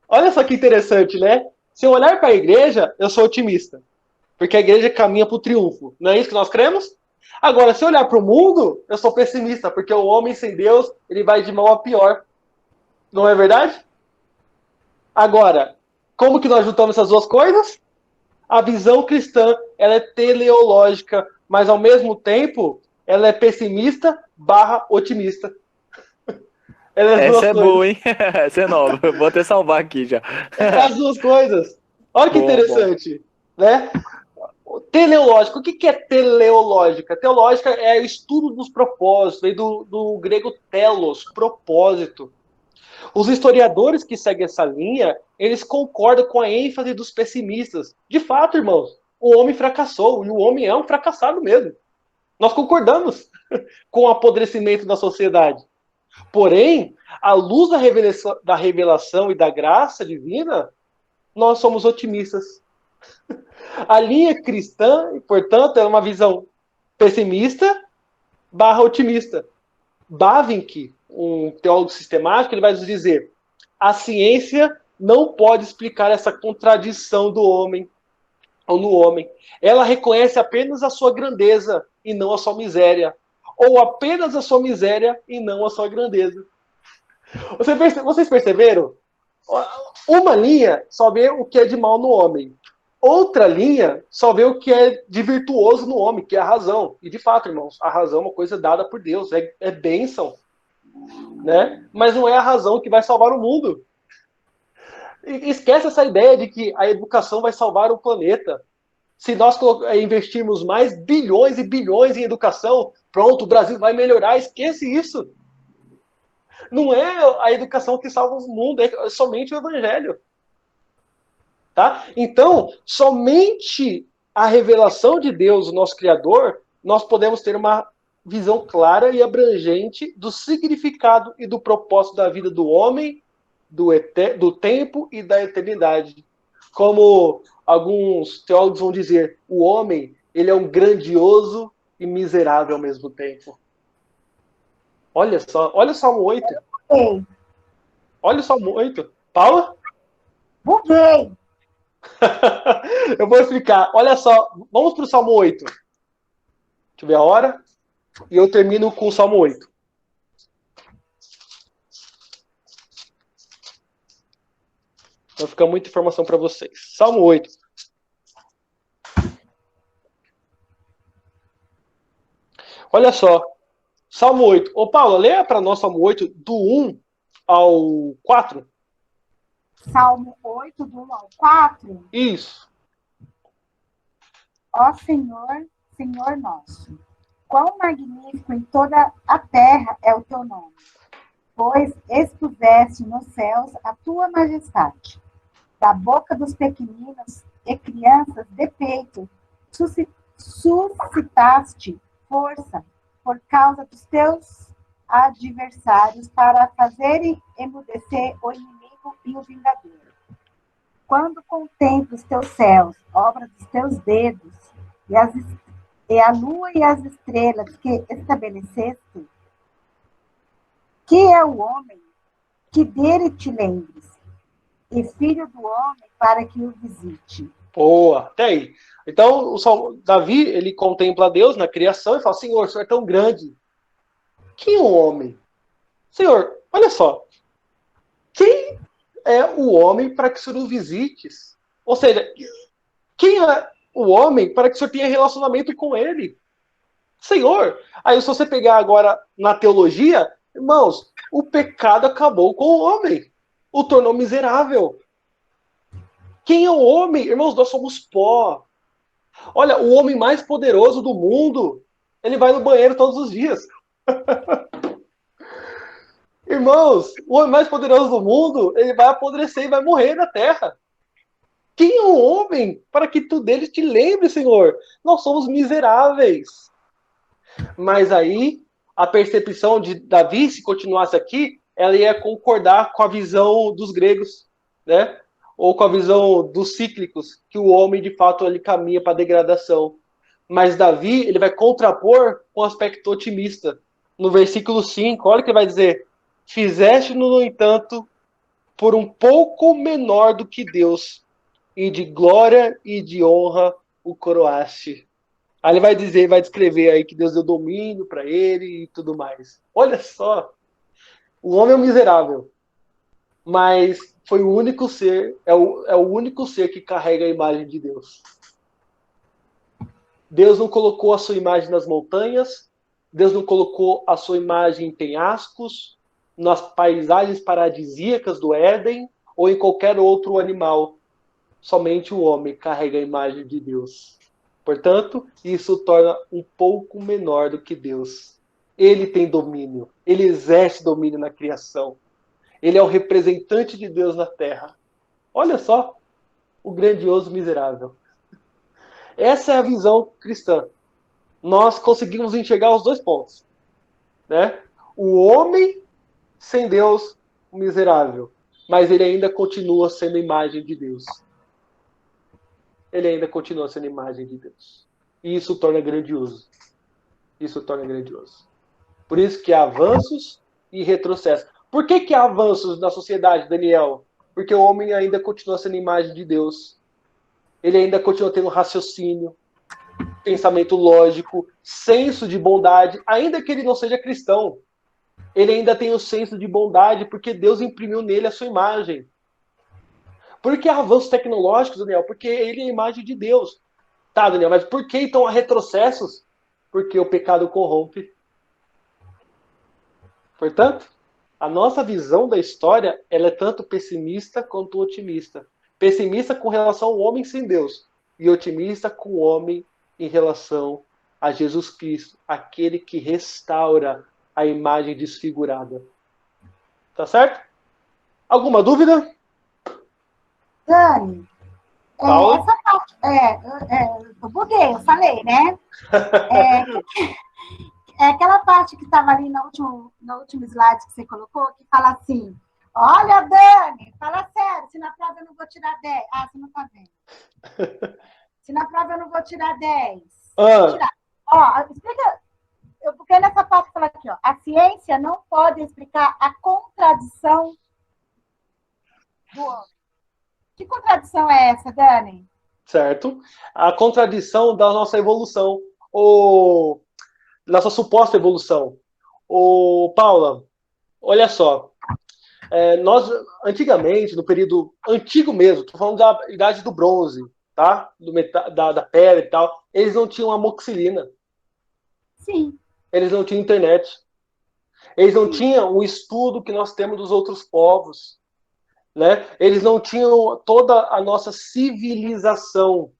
Olha só que interessante, né? Se eu olhar para a igreja, eu sou otimista. Porque a igreja caminha para o triunfo. Não é isso que nós cremos? Agora, se eu olhar para o mundo, eu sou pessimista. Porque o homem sem Deus, ele vai de mal a pior. Não é verdade? Agora, como que nós juntamos essas duas coisas? A visão cristã, ela é teleológica, mas ao mesmo tempo, ela é pessimista barra otimista. Ela é as Essa duas é coisas. boa, hein? Essa é nova. Eu vou até salvar aqui já. É as duas coisas. Olha que Bom, bom. interessante, né? Teleológico. O que é teleológica? Teológica é o estudo dos propósitos, vem do grego telos, propósito. Os historiadores que seguem essa linha, eles concordam com a ênfase dos pessimistas. De fato, irmãos, o homem fracassou e o homem é um fracassado mesmo. Nós concordamos com o apodrecimento da sociedade. Porém, à luz da revelação e da graça divina, nós somos otimistas. A linha cristã, portanto, é uma visão pessimista barra otimista. Bavinck, um teólogo sistemático, ele vai nos dizer: a ciência não pode explicar essa contradição do homem ou no homem. Ela reconhece apenas a sua grandeza e não a sua miséria, ou apenas a sua miséria e não a sua grandeza. Vocês perceberam? Uma linha só vê o que é de mal no homem. Outra linha só vê o que é de virtuoso no homem, que é a razão. E de fato, irmãos, a razão é uma coisa dada por Deus, é bênção. Né? Mas não é a razão que vai salvar o mundo. Esquece essa ideia de que a educação vai salvar o planeta. Se nós investirmos mais bilhões e bilhões em educação, pronto, o Brasil vai melhorar. Esquece isso. Não é a educação que salva o mundo, é somente o evangelho. Tá? Então, somente a revelação de Deus, o nosso Criador, nós podemos ter uma visão clara e abrangente do significado e do propósito da vida do homem, do tempo e da eternidade. Como alguns teólogos vão dizer, o homem, ele é um grandioso e miserável ao mesmo tempo. Olha só, olha o Salmo 8. Buguei. Olha o Salmo 8. Paula? Buguei. Eu vou explicar. Olha só, vamos para o Salmo 8. Deixa eu ver a hora. E eu termino com o Salmo 8. Vai ficar muita informação para vocês. Salmo 8. Olha só. Salmo 8. Ô, Paulo, leia para nós Salmo 8, do 1 ao 4. Salmo 8, do 1 ao 4. Isso. Ó Senhor, Senhor nosso, quão magnífico em toda a terra é o teu nome, pois expuseste nos céus a tua majestade. Da boca dos pequeninos e crianças de peito, suscitaste força por causa dos teus adversários para fazerem emudecer o inimigo e o vingador. Quando contemplo os teus céus, obra dos teus dedos, e a lua e as estrelas que estabeleceste, que é o homem que dele te lembres, e filho do homem para que o visite. Boa, até aí. Então, Davi, ele contempla Deus na criação e fala, Senhor, o Senhor é tão grande. Quem é o homem? Senhor, olha só. Quem é o homem para que o Senhor o visites? Ou seja, quem é o homem para que o Senhor tenha relacionamento com ele? Senhor, aí se você pegar agora na teologia, irmãos, o pecado acabou com o homem. O tornou miserável. Quem é o homem? Irmãos, nós somos pó. Olha, o homem mais poderoso do mundo, ele vai no banheiro todos os dias. Irmãos, o homem mais poderoso do mundo, ele vai apodrecer e vai morrer na terra. Quem é o homem para que tu dele te lembre, Senhor? Nós somos miseráveis. Mas aí, a percepção de Davi, se continuasse aqui, ela ia concordar com a visão dos gregos, né? Ou com a visão dos cíclicos, que o homem, de fato, ele caminha para a degradação. Mas Davi, ele vai contrapor com o aspecto otimista. No versículo 5, olha o que ele vai dizer. Fizeste-no, no entanto, por um pouco menor do que Deus, e de glória e de honra o coroaste. Aí ele vai descrever aí que Deus deu domínio para ele e tudo mais. Olha só, o homem é um miserável, mas foi o único ser, é o único ser que carrega a imagem de Deus. Deus não colocou a sua imagem nas montanhas, Deus não colocou a sua imagem em penhascos, nas paisagens paradisíacas do Éden ou em qualquer outro animal. Somente o homem carrega a imagem de Deus. Portanto, isso o torna um pouco menor do que Deus. Ele tem domínio, ele exerce domínio na criação. Ele é o representante de Deus na terra. Olha só, o grandioso miserável. Essa é a visão cristã. Nós conseguimos enxergar os dois pontos, né? O homem sem Deus, o miserável, mas ele ainda continua sendo imagem de Deus. Ele ainda continua sendo imagem de Deus. E isso o torna grandioso. Isso o torna grandioso. Por isso que há avanços e retrocessos. Por que há avanços na sociedade, Daniel? Porque o homem ainda continua sendo imagem de Deus. Ele ainda continua tendo raciocínio, pensamento lógico, senso de bondade, ainda que ele não seja cristão. Ele ainda tem o senso de bondade, porque Deus imprimiu nele a sua imagem. Por que há avanços tecnológicos, Daniel? Porque ele é a imagem de Deus. Tá, Daniel, mas por que então há retrocessos? Porque o pecado corrompe. Portanto, a nossa visão da história ela é tanto pessimista quanto otimista. Pessimista com relação ao homem sem Deus e otimista com o homem em relação a Jesus Cristo, aquele que restaura a imagem desfigurada. Tá certo? Alguma dúvida? Dani, Paula? essa parte. Eu buguei, eu falei, né? Aquela parte que estava ali no último slide que você colocou, que fala assim: olha, Dani, fala sério, se na prova eu não vou tirar 10. Ah, você não está vendo. Se na prova eu não vou tirar 10. Vou tirar. Ó, explica. Eu buguei nessa parte que fala aqui, ó. A ciência não pode explicar a contradição do homem. Que contradição é essa, Dani? Certo. A contradição da nossa evolução, ou nossa suposta evolução. Paula, olha só. Nós, antigamente, no período antigo mesmo, estou falando da idade do bronze, tá? Da pedra e tal, eles não tinham amoxicilina. Sim. Eles não tinham internet. Eles não tinham o estudo que nós temos dos outros povos. Né? Eles não tinham toda a nossa civilização.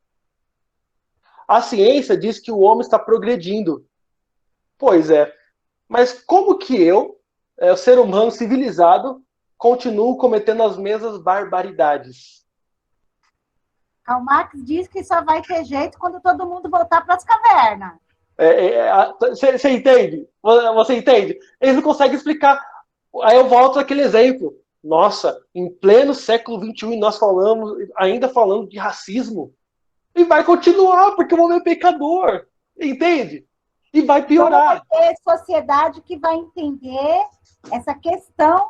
A ciência diz que o homem está progredindo. Pois é. Mas como que eu, o ser humano civilizado, continuo cometendo as mesmas barbaridades? Karl Marx diz que só vai ter jeito quando todo mundo voltar para as cavernas. Você entende? Você entende? Eles não conseguem explicar. Aí eu volto àquele exemplo. Nossa, em pleno século XXI nós ainda falando de racismo. E vai continuar, porque o homem é pecador. Entende? E vai piorar. Então vai ter sociedade que vai entender essa questão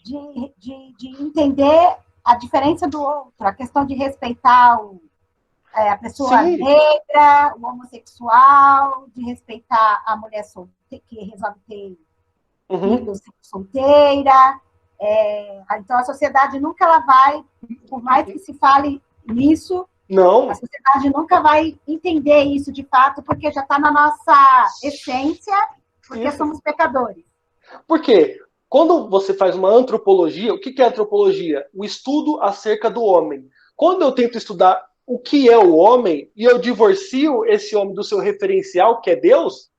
de entender a diferença do outro, a questão de respeitar a pessoa Sim. negra, o homossexual, de respeitar a mulher que resolve ter filhos solteira. Então, a sociedade nunca ela vai, por mais que se fale nisso, não. A sociedade nunca vai entender isso de fato, porque já está na nossa essência, porque somos pecadores. Por quê? Quando você faz uma antropologia, o que é antropologia? O estudo acerca do homem. Quando eu tento estudar o que é o homem, e eu divorcio esse homem do seu referencial, que é Deus,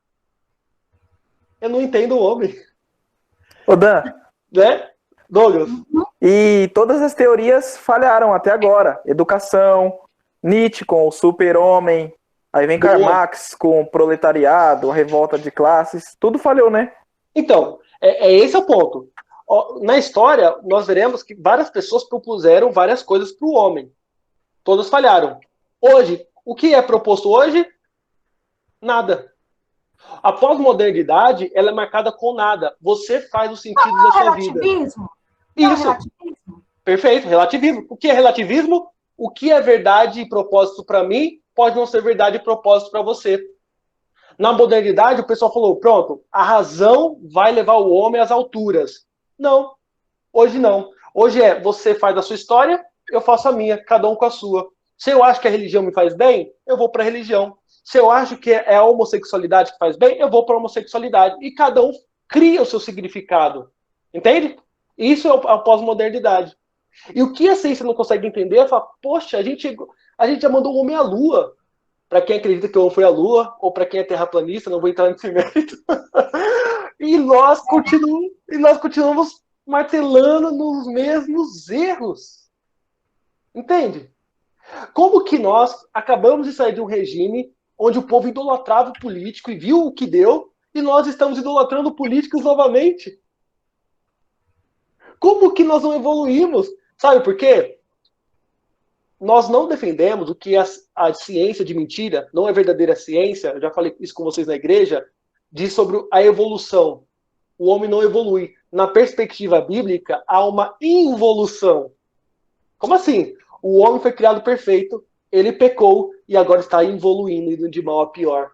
eu não entendo o homem. Ô, Dan. Né? Douglas. E todas as teorias falharam até agora. Educação, Nietzsche com o super-homem, aí vem Karl Marx com o proletariado, a revolta de classes, tudo falhou, né? Então, esse é o ponto. Na história, nós veremos que várias pessoas propuseram várias coisas para o homem. Todas falharam. Hoje, o que é proposto hoje? Nada. A pós-modernidade, ela é marcada com nada. Você faz os sentidos da sua vida. Não, Isso, relativismo. perfeito, relativismo. O que é relativismo? O que é verdade e propósito para mim pode não ser verdade e propósito para você. Na modernidade, o pessoal falou, pronto, a razão vai levar o homem às alturas. Não, hoje não. Hoje você faz a sua história, eu faço a minha, cada um com a sua. Se eu acho que a religião me faz bem, eu vou para a religião. Se eu acho que é a homossexualidade que faz bem, eu vou para a homossexualidade. E cada um cria o seu significado. Entende? Isso é a pós-modernidade. E o que a ciência não consegue entender é falar, poxa, a gente já mandou o homem à lua. Para quem acredita que o homem foi à lua, ou para quem é terraplanista, não vou entrar nesse mérito. E nós continuamos martelando nos mesmos erros. Entende? Como que nós acabamos de sair de um regime onde o povo idolatrava o político e viu o que deu, e nós estamos idolatrando políticos novamente? Como que nós não evoluímos? Sabe por quê? Nós não defendemos o que a ciência de mentira, não é verdadeira ciência, eu já falei isso com vocês na igreja, diz sobre a evolução. O homem não evolui. Na perspectiva bíblica, há uma involução. Como assim? O homem foi criado perfeito, ele pecou e agora está evoluindo, indo de mal a pior.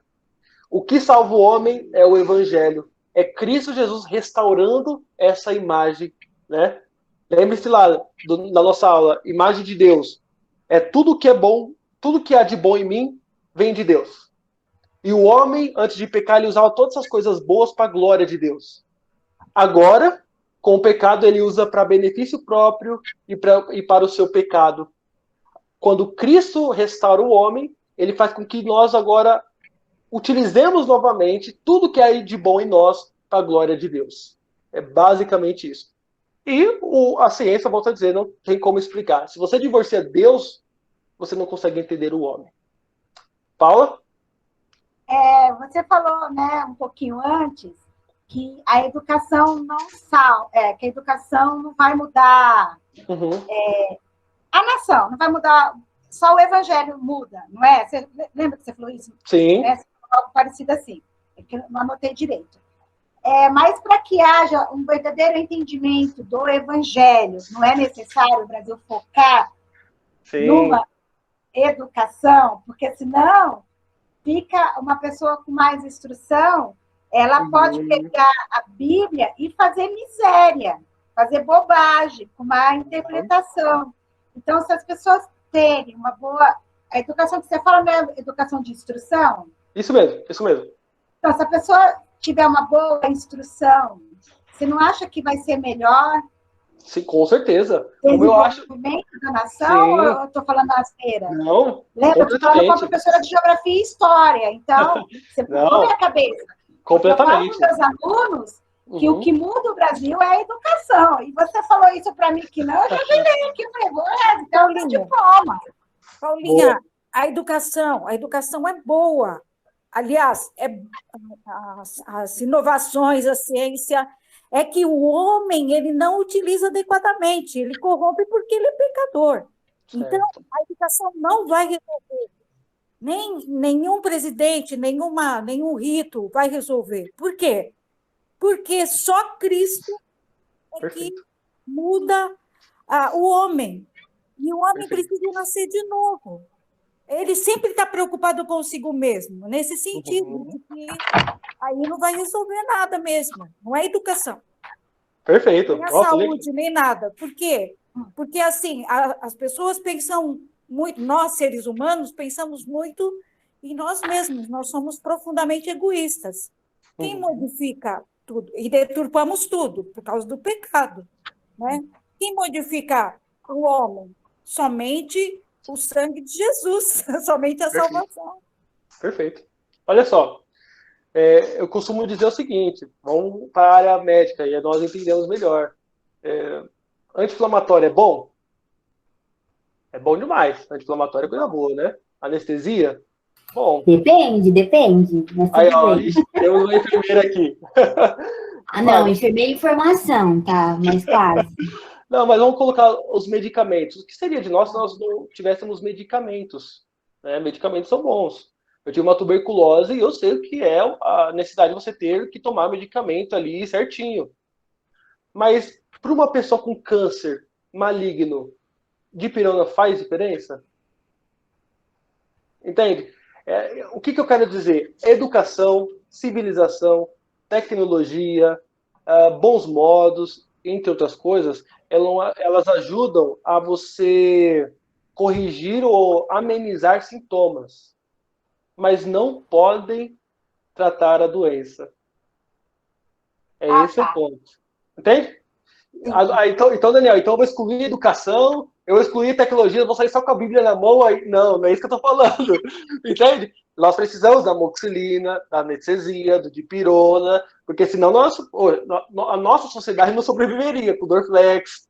O que salva o homem é o evangelho. É Cristo Jesus restaurando essa imagem, né? Lembre-se lá da nossa aula, imagem de Deus. É tudo que é bom, tudo que há de bom em mim vem de Deus. E o homem, antes de pecar, ele usava todas essas coisas boas para a glória de Deus. Agora, com o pecado, ele usa para benefício próprio e para o seu pecado. Quando Cristo restaura o homem, ele faz com que nós agora utilizemos novamente tudo que há de bom em nós para a glória de Deus. É basicamente isso. E a ciência, volta a dizer, não tem como explicar. Se você divorcia Deus, você não consegue entender o homem. Paula? Você falou, né, um pouquinho antes que a educação que a educação não vai mudar a nação, não vai mudar, só o evangelho muda, não é? Você lembra que você falou isso? Sim. Você falou algo parecido assim, é que eu não anotei direito. Mas para que haja um verdadeiro entendimento do evangelho, não é necessário o Brasil focar numa educação, porque senão fica uma pessoa com mais instrução, ela pode pegar a Bíblia e fazer miséria, fazer bobagem, com má interpretação. Então, se as pessoas terem uma boa... A educação que você fala não é educação de instrução? Isso mesmo, isso mesmo. Então, se a pessoa tiver uma boa instrução, você não acha que vai ser melhor? Sim, com certeza. Como eu acho. Desenvolvimento da nação, ou eu estou falando asneira? Não, lembra que eu falava com a professora de geografia e história, então você pulou minha cabeça. Completamente. Eu falo com meus alunos que o que muda o Brasil é a educação. E você falou isso para mim que não, eu já virei aqui, eu falei, então eu diploma. Paulinha, a educação é boa. Aliás, as inovações, a ciência, é que o homem ele não utiliza adequadamente, ele corrompe porque ele é pecador. Certo. Então, a educação não vai resolver. Nenhum presidente, nenhum rito vai resolver. Por quê? Porque só Cristo é que muda o homem. E o homem precisa nascer de novo. Ele sempre está preocupado consigo mesmo, nesse sentido, de que aí não vai resolver nada mesmo. Não é educação. Perfeito. Nem a saúde, nem nada. Por quê? Porque, assim, as pessoas pensam muito, nós, seres humanos, pensamos muito em nós mesmos. Nós somos profundamente egoístas. Quem modifica tudo? E deturpamos tudo, por causa do pecado. Né? Quem modifica o homem? Somente o sangue de Jesus, somente a salvação. Perfeito. Olha só, eu costumo dizer o seguinte, vamos para a área médica e nós entendemos melhor. Anti-inflamatório é bom? É bom demais. Anti-inflamatório é coisa boa, né? Anestesia? Bom. Depende. Aí, ó, temos uma enfermeira aqui. Não, enfermeira em formação, tá? Mas quase. Não, mas vamos colocar os medicamentos. O que seria de nós se nós não tivéssemos medicamentos? Né? Medicamentos são bons. Eu tive uma tuberculose e eu sei o que é a necessidade de você ter que tomar medicamento ali certinho. Mas para uma pessoa com câncer maligno, dipirona faz diferença? Entende? O que eu quero dizer? Educação, civilização, tecnologia, bons modos, entre outras coisas, elas ajudam a você corrigir ou amenizar sintomas, mas não podem tratar a doença. Esse é o ponto. Entende? Então, Daniel, então eu vou excluir educação, eu vou excluir tecnologia, eu vou sair só com a Bíblia na mão. Aí, não é isso que eu estou falando. Entende? Nós precisamos da amoxicilina, da anestesia, do dipirona, porque senão a nossa sociedade não sobreviveria com Dorflex.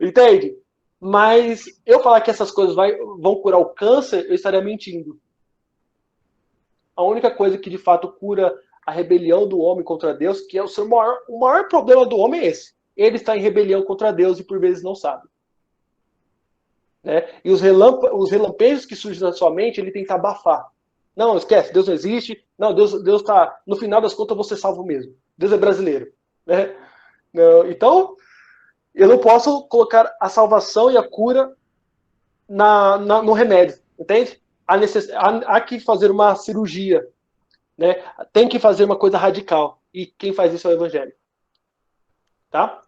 Entende? Mas eu falar que essas coisas vão curar o câncer, eu estaria mentindo. A única coisa que de fato cura a rebelião do homem contra Deus, que é o maior problema do homem é esse. Ele está em rebelião contra Deus e por vezes não sabe. Né? E os relampejos que surgem na sua mente, ele tenta abafar. Não, esquece, Deus não existe. Não, Deus está... No final das contas, você salvo mesmo. Deus é brasileiro. Né? Não, então, eu não posso colocar a salvação e a cura no remédio. Entende? Há que fazer uma cirurgia. Né? Tem que fazer uma coisa radical. E quem faz isso é o Evangelho. Tá?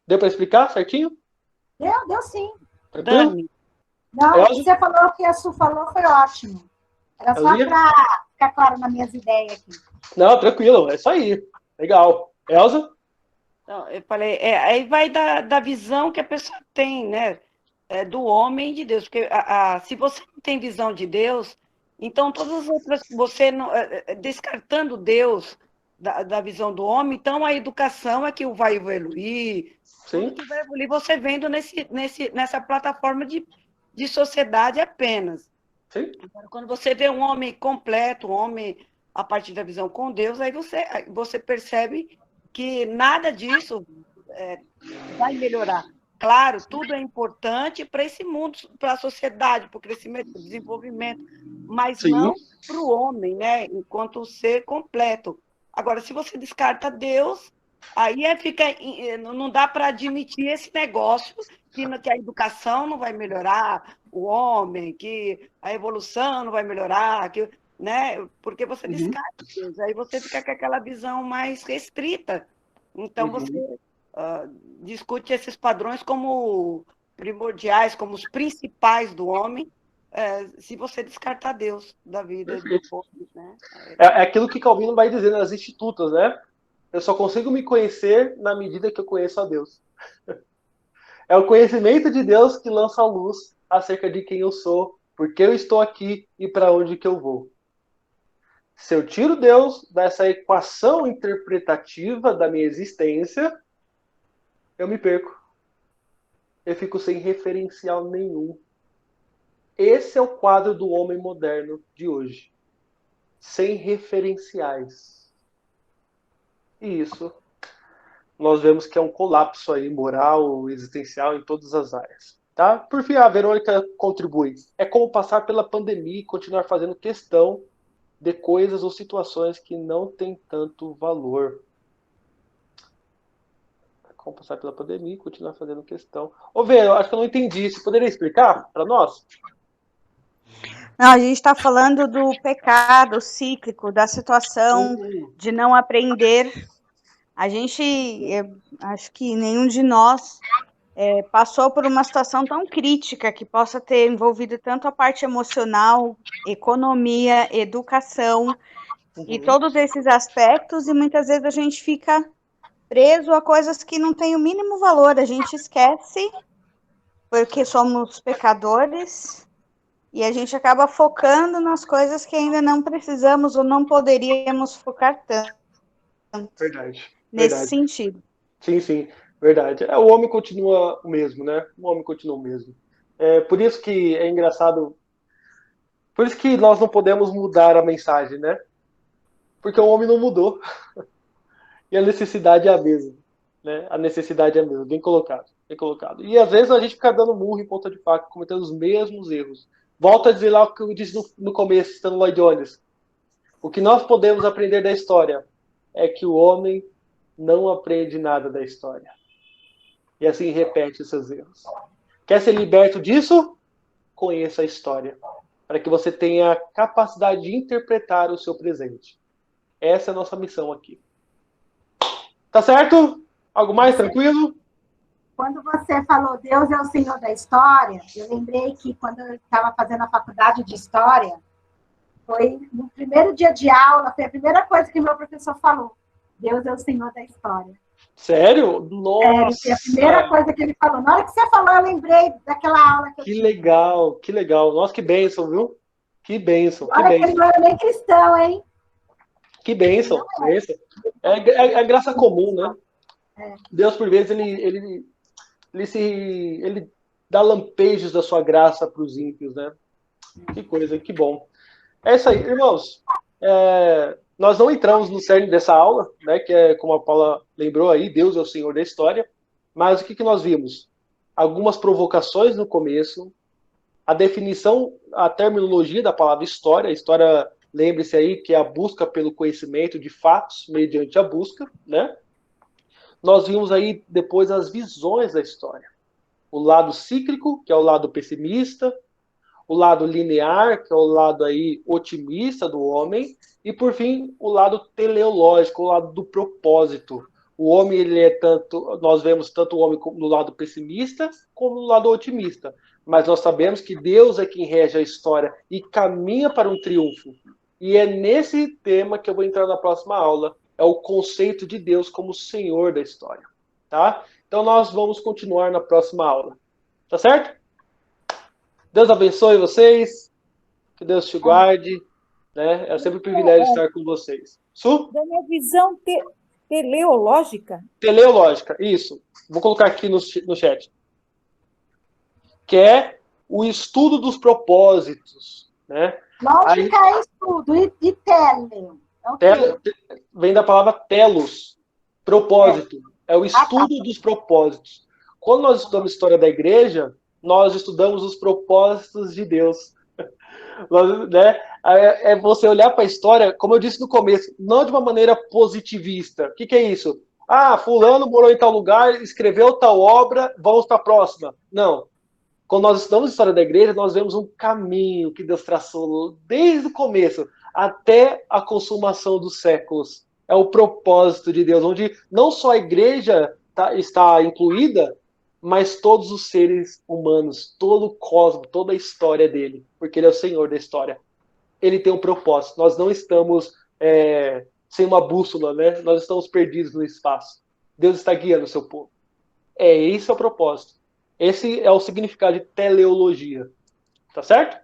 Deu para explicar certinho? Deu sim. Tranquilo? Dani, Não, o que você falou, o que a Su falou foi ótimo. Era só para ficar claro nas minhas ideias aqui. Não, tranquilo, é isso aí. Legal. Elza? Não, eu falei, aí vai da visão que a pessoa tem, né? Do homem e de Deus. Porque se você não tem visão de Deus, então todas as outras, você não, descartando Deus da visão do homem, então a educação é que vai evoluir. Sim. Tudo que vai evoluir, você vendo nessa plataforma de sociedade apenas. Sim. Agora, quando você vê um homem completo, um homem a partir da visão com Deus, aí você percebe que nada disso vai melhorar. Claro, tudo é importante para esse mundo, para a sociedade, para o crescimento, para o desenvolvimento, mas Sim. não para o homem, né? Enquanto ser completo. Agora, se você descarta Deus, aí não dá para admitir esse negócio que a educação não vai melhorar o homem, que a evolução não vai melhorar, né? Porque você descarta Deus, aí você fica com aquela visão mais restrita. Então, você discute esses padrões como primordiais, como os principais do homem, se você descartar Deus da vida do povo. Né? É aquilo que Calvino vai dizer nas Institutas, né? Eu só consigo me conhecer na medida que eu conheço a Deus. É o conhecimento de Deus que lança a luz acerca de quem eu sou, por que eu estou aqui e para onde que eu vou. Se eu tiro Deus dessa equação interpretativa da minha existência, eu me perco. Eu fico sem referencial nenhum. Esse é o quadro do homem moderno de hoje. Sem referenciais. E isso nós vemos que é um colapso aí moral, existencial em todas as áreas. Tá? Por fim, a Verônica contribui. É como passar pela pandemia e continuar fazendo questão de coisas ou situações que não têm tanto valor. É como passar pela pandemia e continuar fazendo questão. Ô, Vê, eu acho que eu não entendi. Você poderia explicar para nós? Não, a gente está falando do pecado cíclico, da situação de não aprender. A gente, acho que nenhum de nós passou por uma situação tão crítica que possa ter envolvido tanto a parte emocional, economia, educação e todos esses aspectos, e muitas vezes a gente fica preso a coisas que não têm o mínimo valor, a gente esquece porque somos pecadores e a gente acaba focando nas coisas que ainda não precisamos ou não poderíamos focar tanto. Verdade. Nesse sentido. Sim, sim, verdade. O homem continua o mesmo, né? O homem continua o mesmo. Por isso que é engraçado. Por isso que nós não podemos mudar a mensagem, né? Porque o homem não mudou. E a necessidade é a mesma. Né? A necessidade é a mesma. Bem colocado. Bem colocado. E às vezes a gente fica dando murro em ponta de faca, cometendo os mesmos erros. Volto a dizer lá o que eu disse no começo, citando Lloyd Jones. O que nós podemos aprender da história é que o homem não aprende nada da história. E assim repete os seus erros. Quer ser liberto disso? Conheça a história, para que você tenha a capacidade de interpretar o seu presente. Essa é a nossa missão aqui. Tá certo? Algo mais tranquilo? Quando você falou Deus é o Senhor da história, eu lembrei que quando eu estava fazendo a faculdade de História, foi no primeiro dia de aula, foi a primeira coisa que meu professor falou. Deus é o Senhor da história. Sério? Nossa! Foi a primeira coisa que ele falou. Na hora que você falou, eu lembrei daquela aula que eu Que tive. legal, que legal. Nossa, que bênção, viu? Que bênção, que Olha que ele bênção. não era nem cristão, hein? Que bênção, bênção. É graça comum, né? Deus, por vezes, ele dá lampejos da sua graça para os ímpios, né? Que coisa, que bom. É isso aí, irmãos. Nós não entramos no cerne dessa aula, né? Que é, como a Paula lembrou aí, Deus é o Senhor da história. Mas o que nós vimos? Algumas provocações no começo, a definição, a terminologia da palavra história. A história, lembre-se aí, que é a busca pelo conhecimento de fatos mediante a busca, né? Nós vimos aí depois as visões da história. O lado cíclico, que é o lado pessimista, o lado linear, que é o lado aí otimista do homem, e por fim, o lado teleológico, o lado do propósito. O homem, ele é tanto, nós vemos tanto o homem no lado pessimista como no lado otimista. Mas nós sabemos que Deus é quem rege a história e caminha para um triunfo. E é nesse tema que eu vou entrar na próxima aula. É o conceito de Deus como Senhor da história. Tá? Então nós vamos continuar na próxima aula. Tá certo? Deus abençoe vocês. Que Deus te guarde. Né? É sempre um privilégio estar com vocês. Su? Da minha visão teleológica. Teleológica, isso. Vou colocar aqui no chat. Que é o estudo dos propósitos. Né? Lógica é estudo. E tele? Vem da palavra telos. Propósito. É o estudo dos propósitos. Quando nós estudamos história da igreja, nós estudamos os propósitos de Deus. Né? É você olhar para a história, como eu disse no começo, não de uma maneira positivista. O que é isso? Ah, fulano morou em tal lugar, escreveu tal obra, vamos para a próxima. Não. Quando nós estudamos a história da igreja, nós vemos um caminho que Deus traçou desde o começo até a consumação dos séculos. É o propósito de Deus, onde não só a igreja está incluída, mas todos os seres humanos, todo o cosmos, toda a história dele, porque ele é o Senhor da história. Ele tem um propósito. Nós não estamos sem uma bússola, né? Nós estamos perdidos no espaço. Deus está guiando o seu povo. Esse é o propósito. Esse é o significado de teleologia. Tá certo?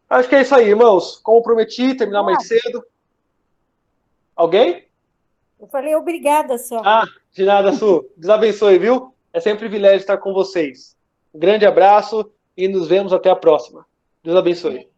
Acho que é isso aí, irmãos. Como prometi, terminar mais cedo. Alguém? Eu falei obrigada só. Ah, de nada, Su. Deus abençoe, viu? É sempre um privilégio estar com vocês. Um grande abraço e nos vemos até a próxima. Deus abençoe.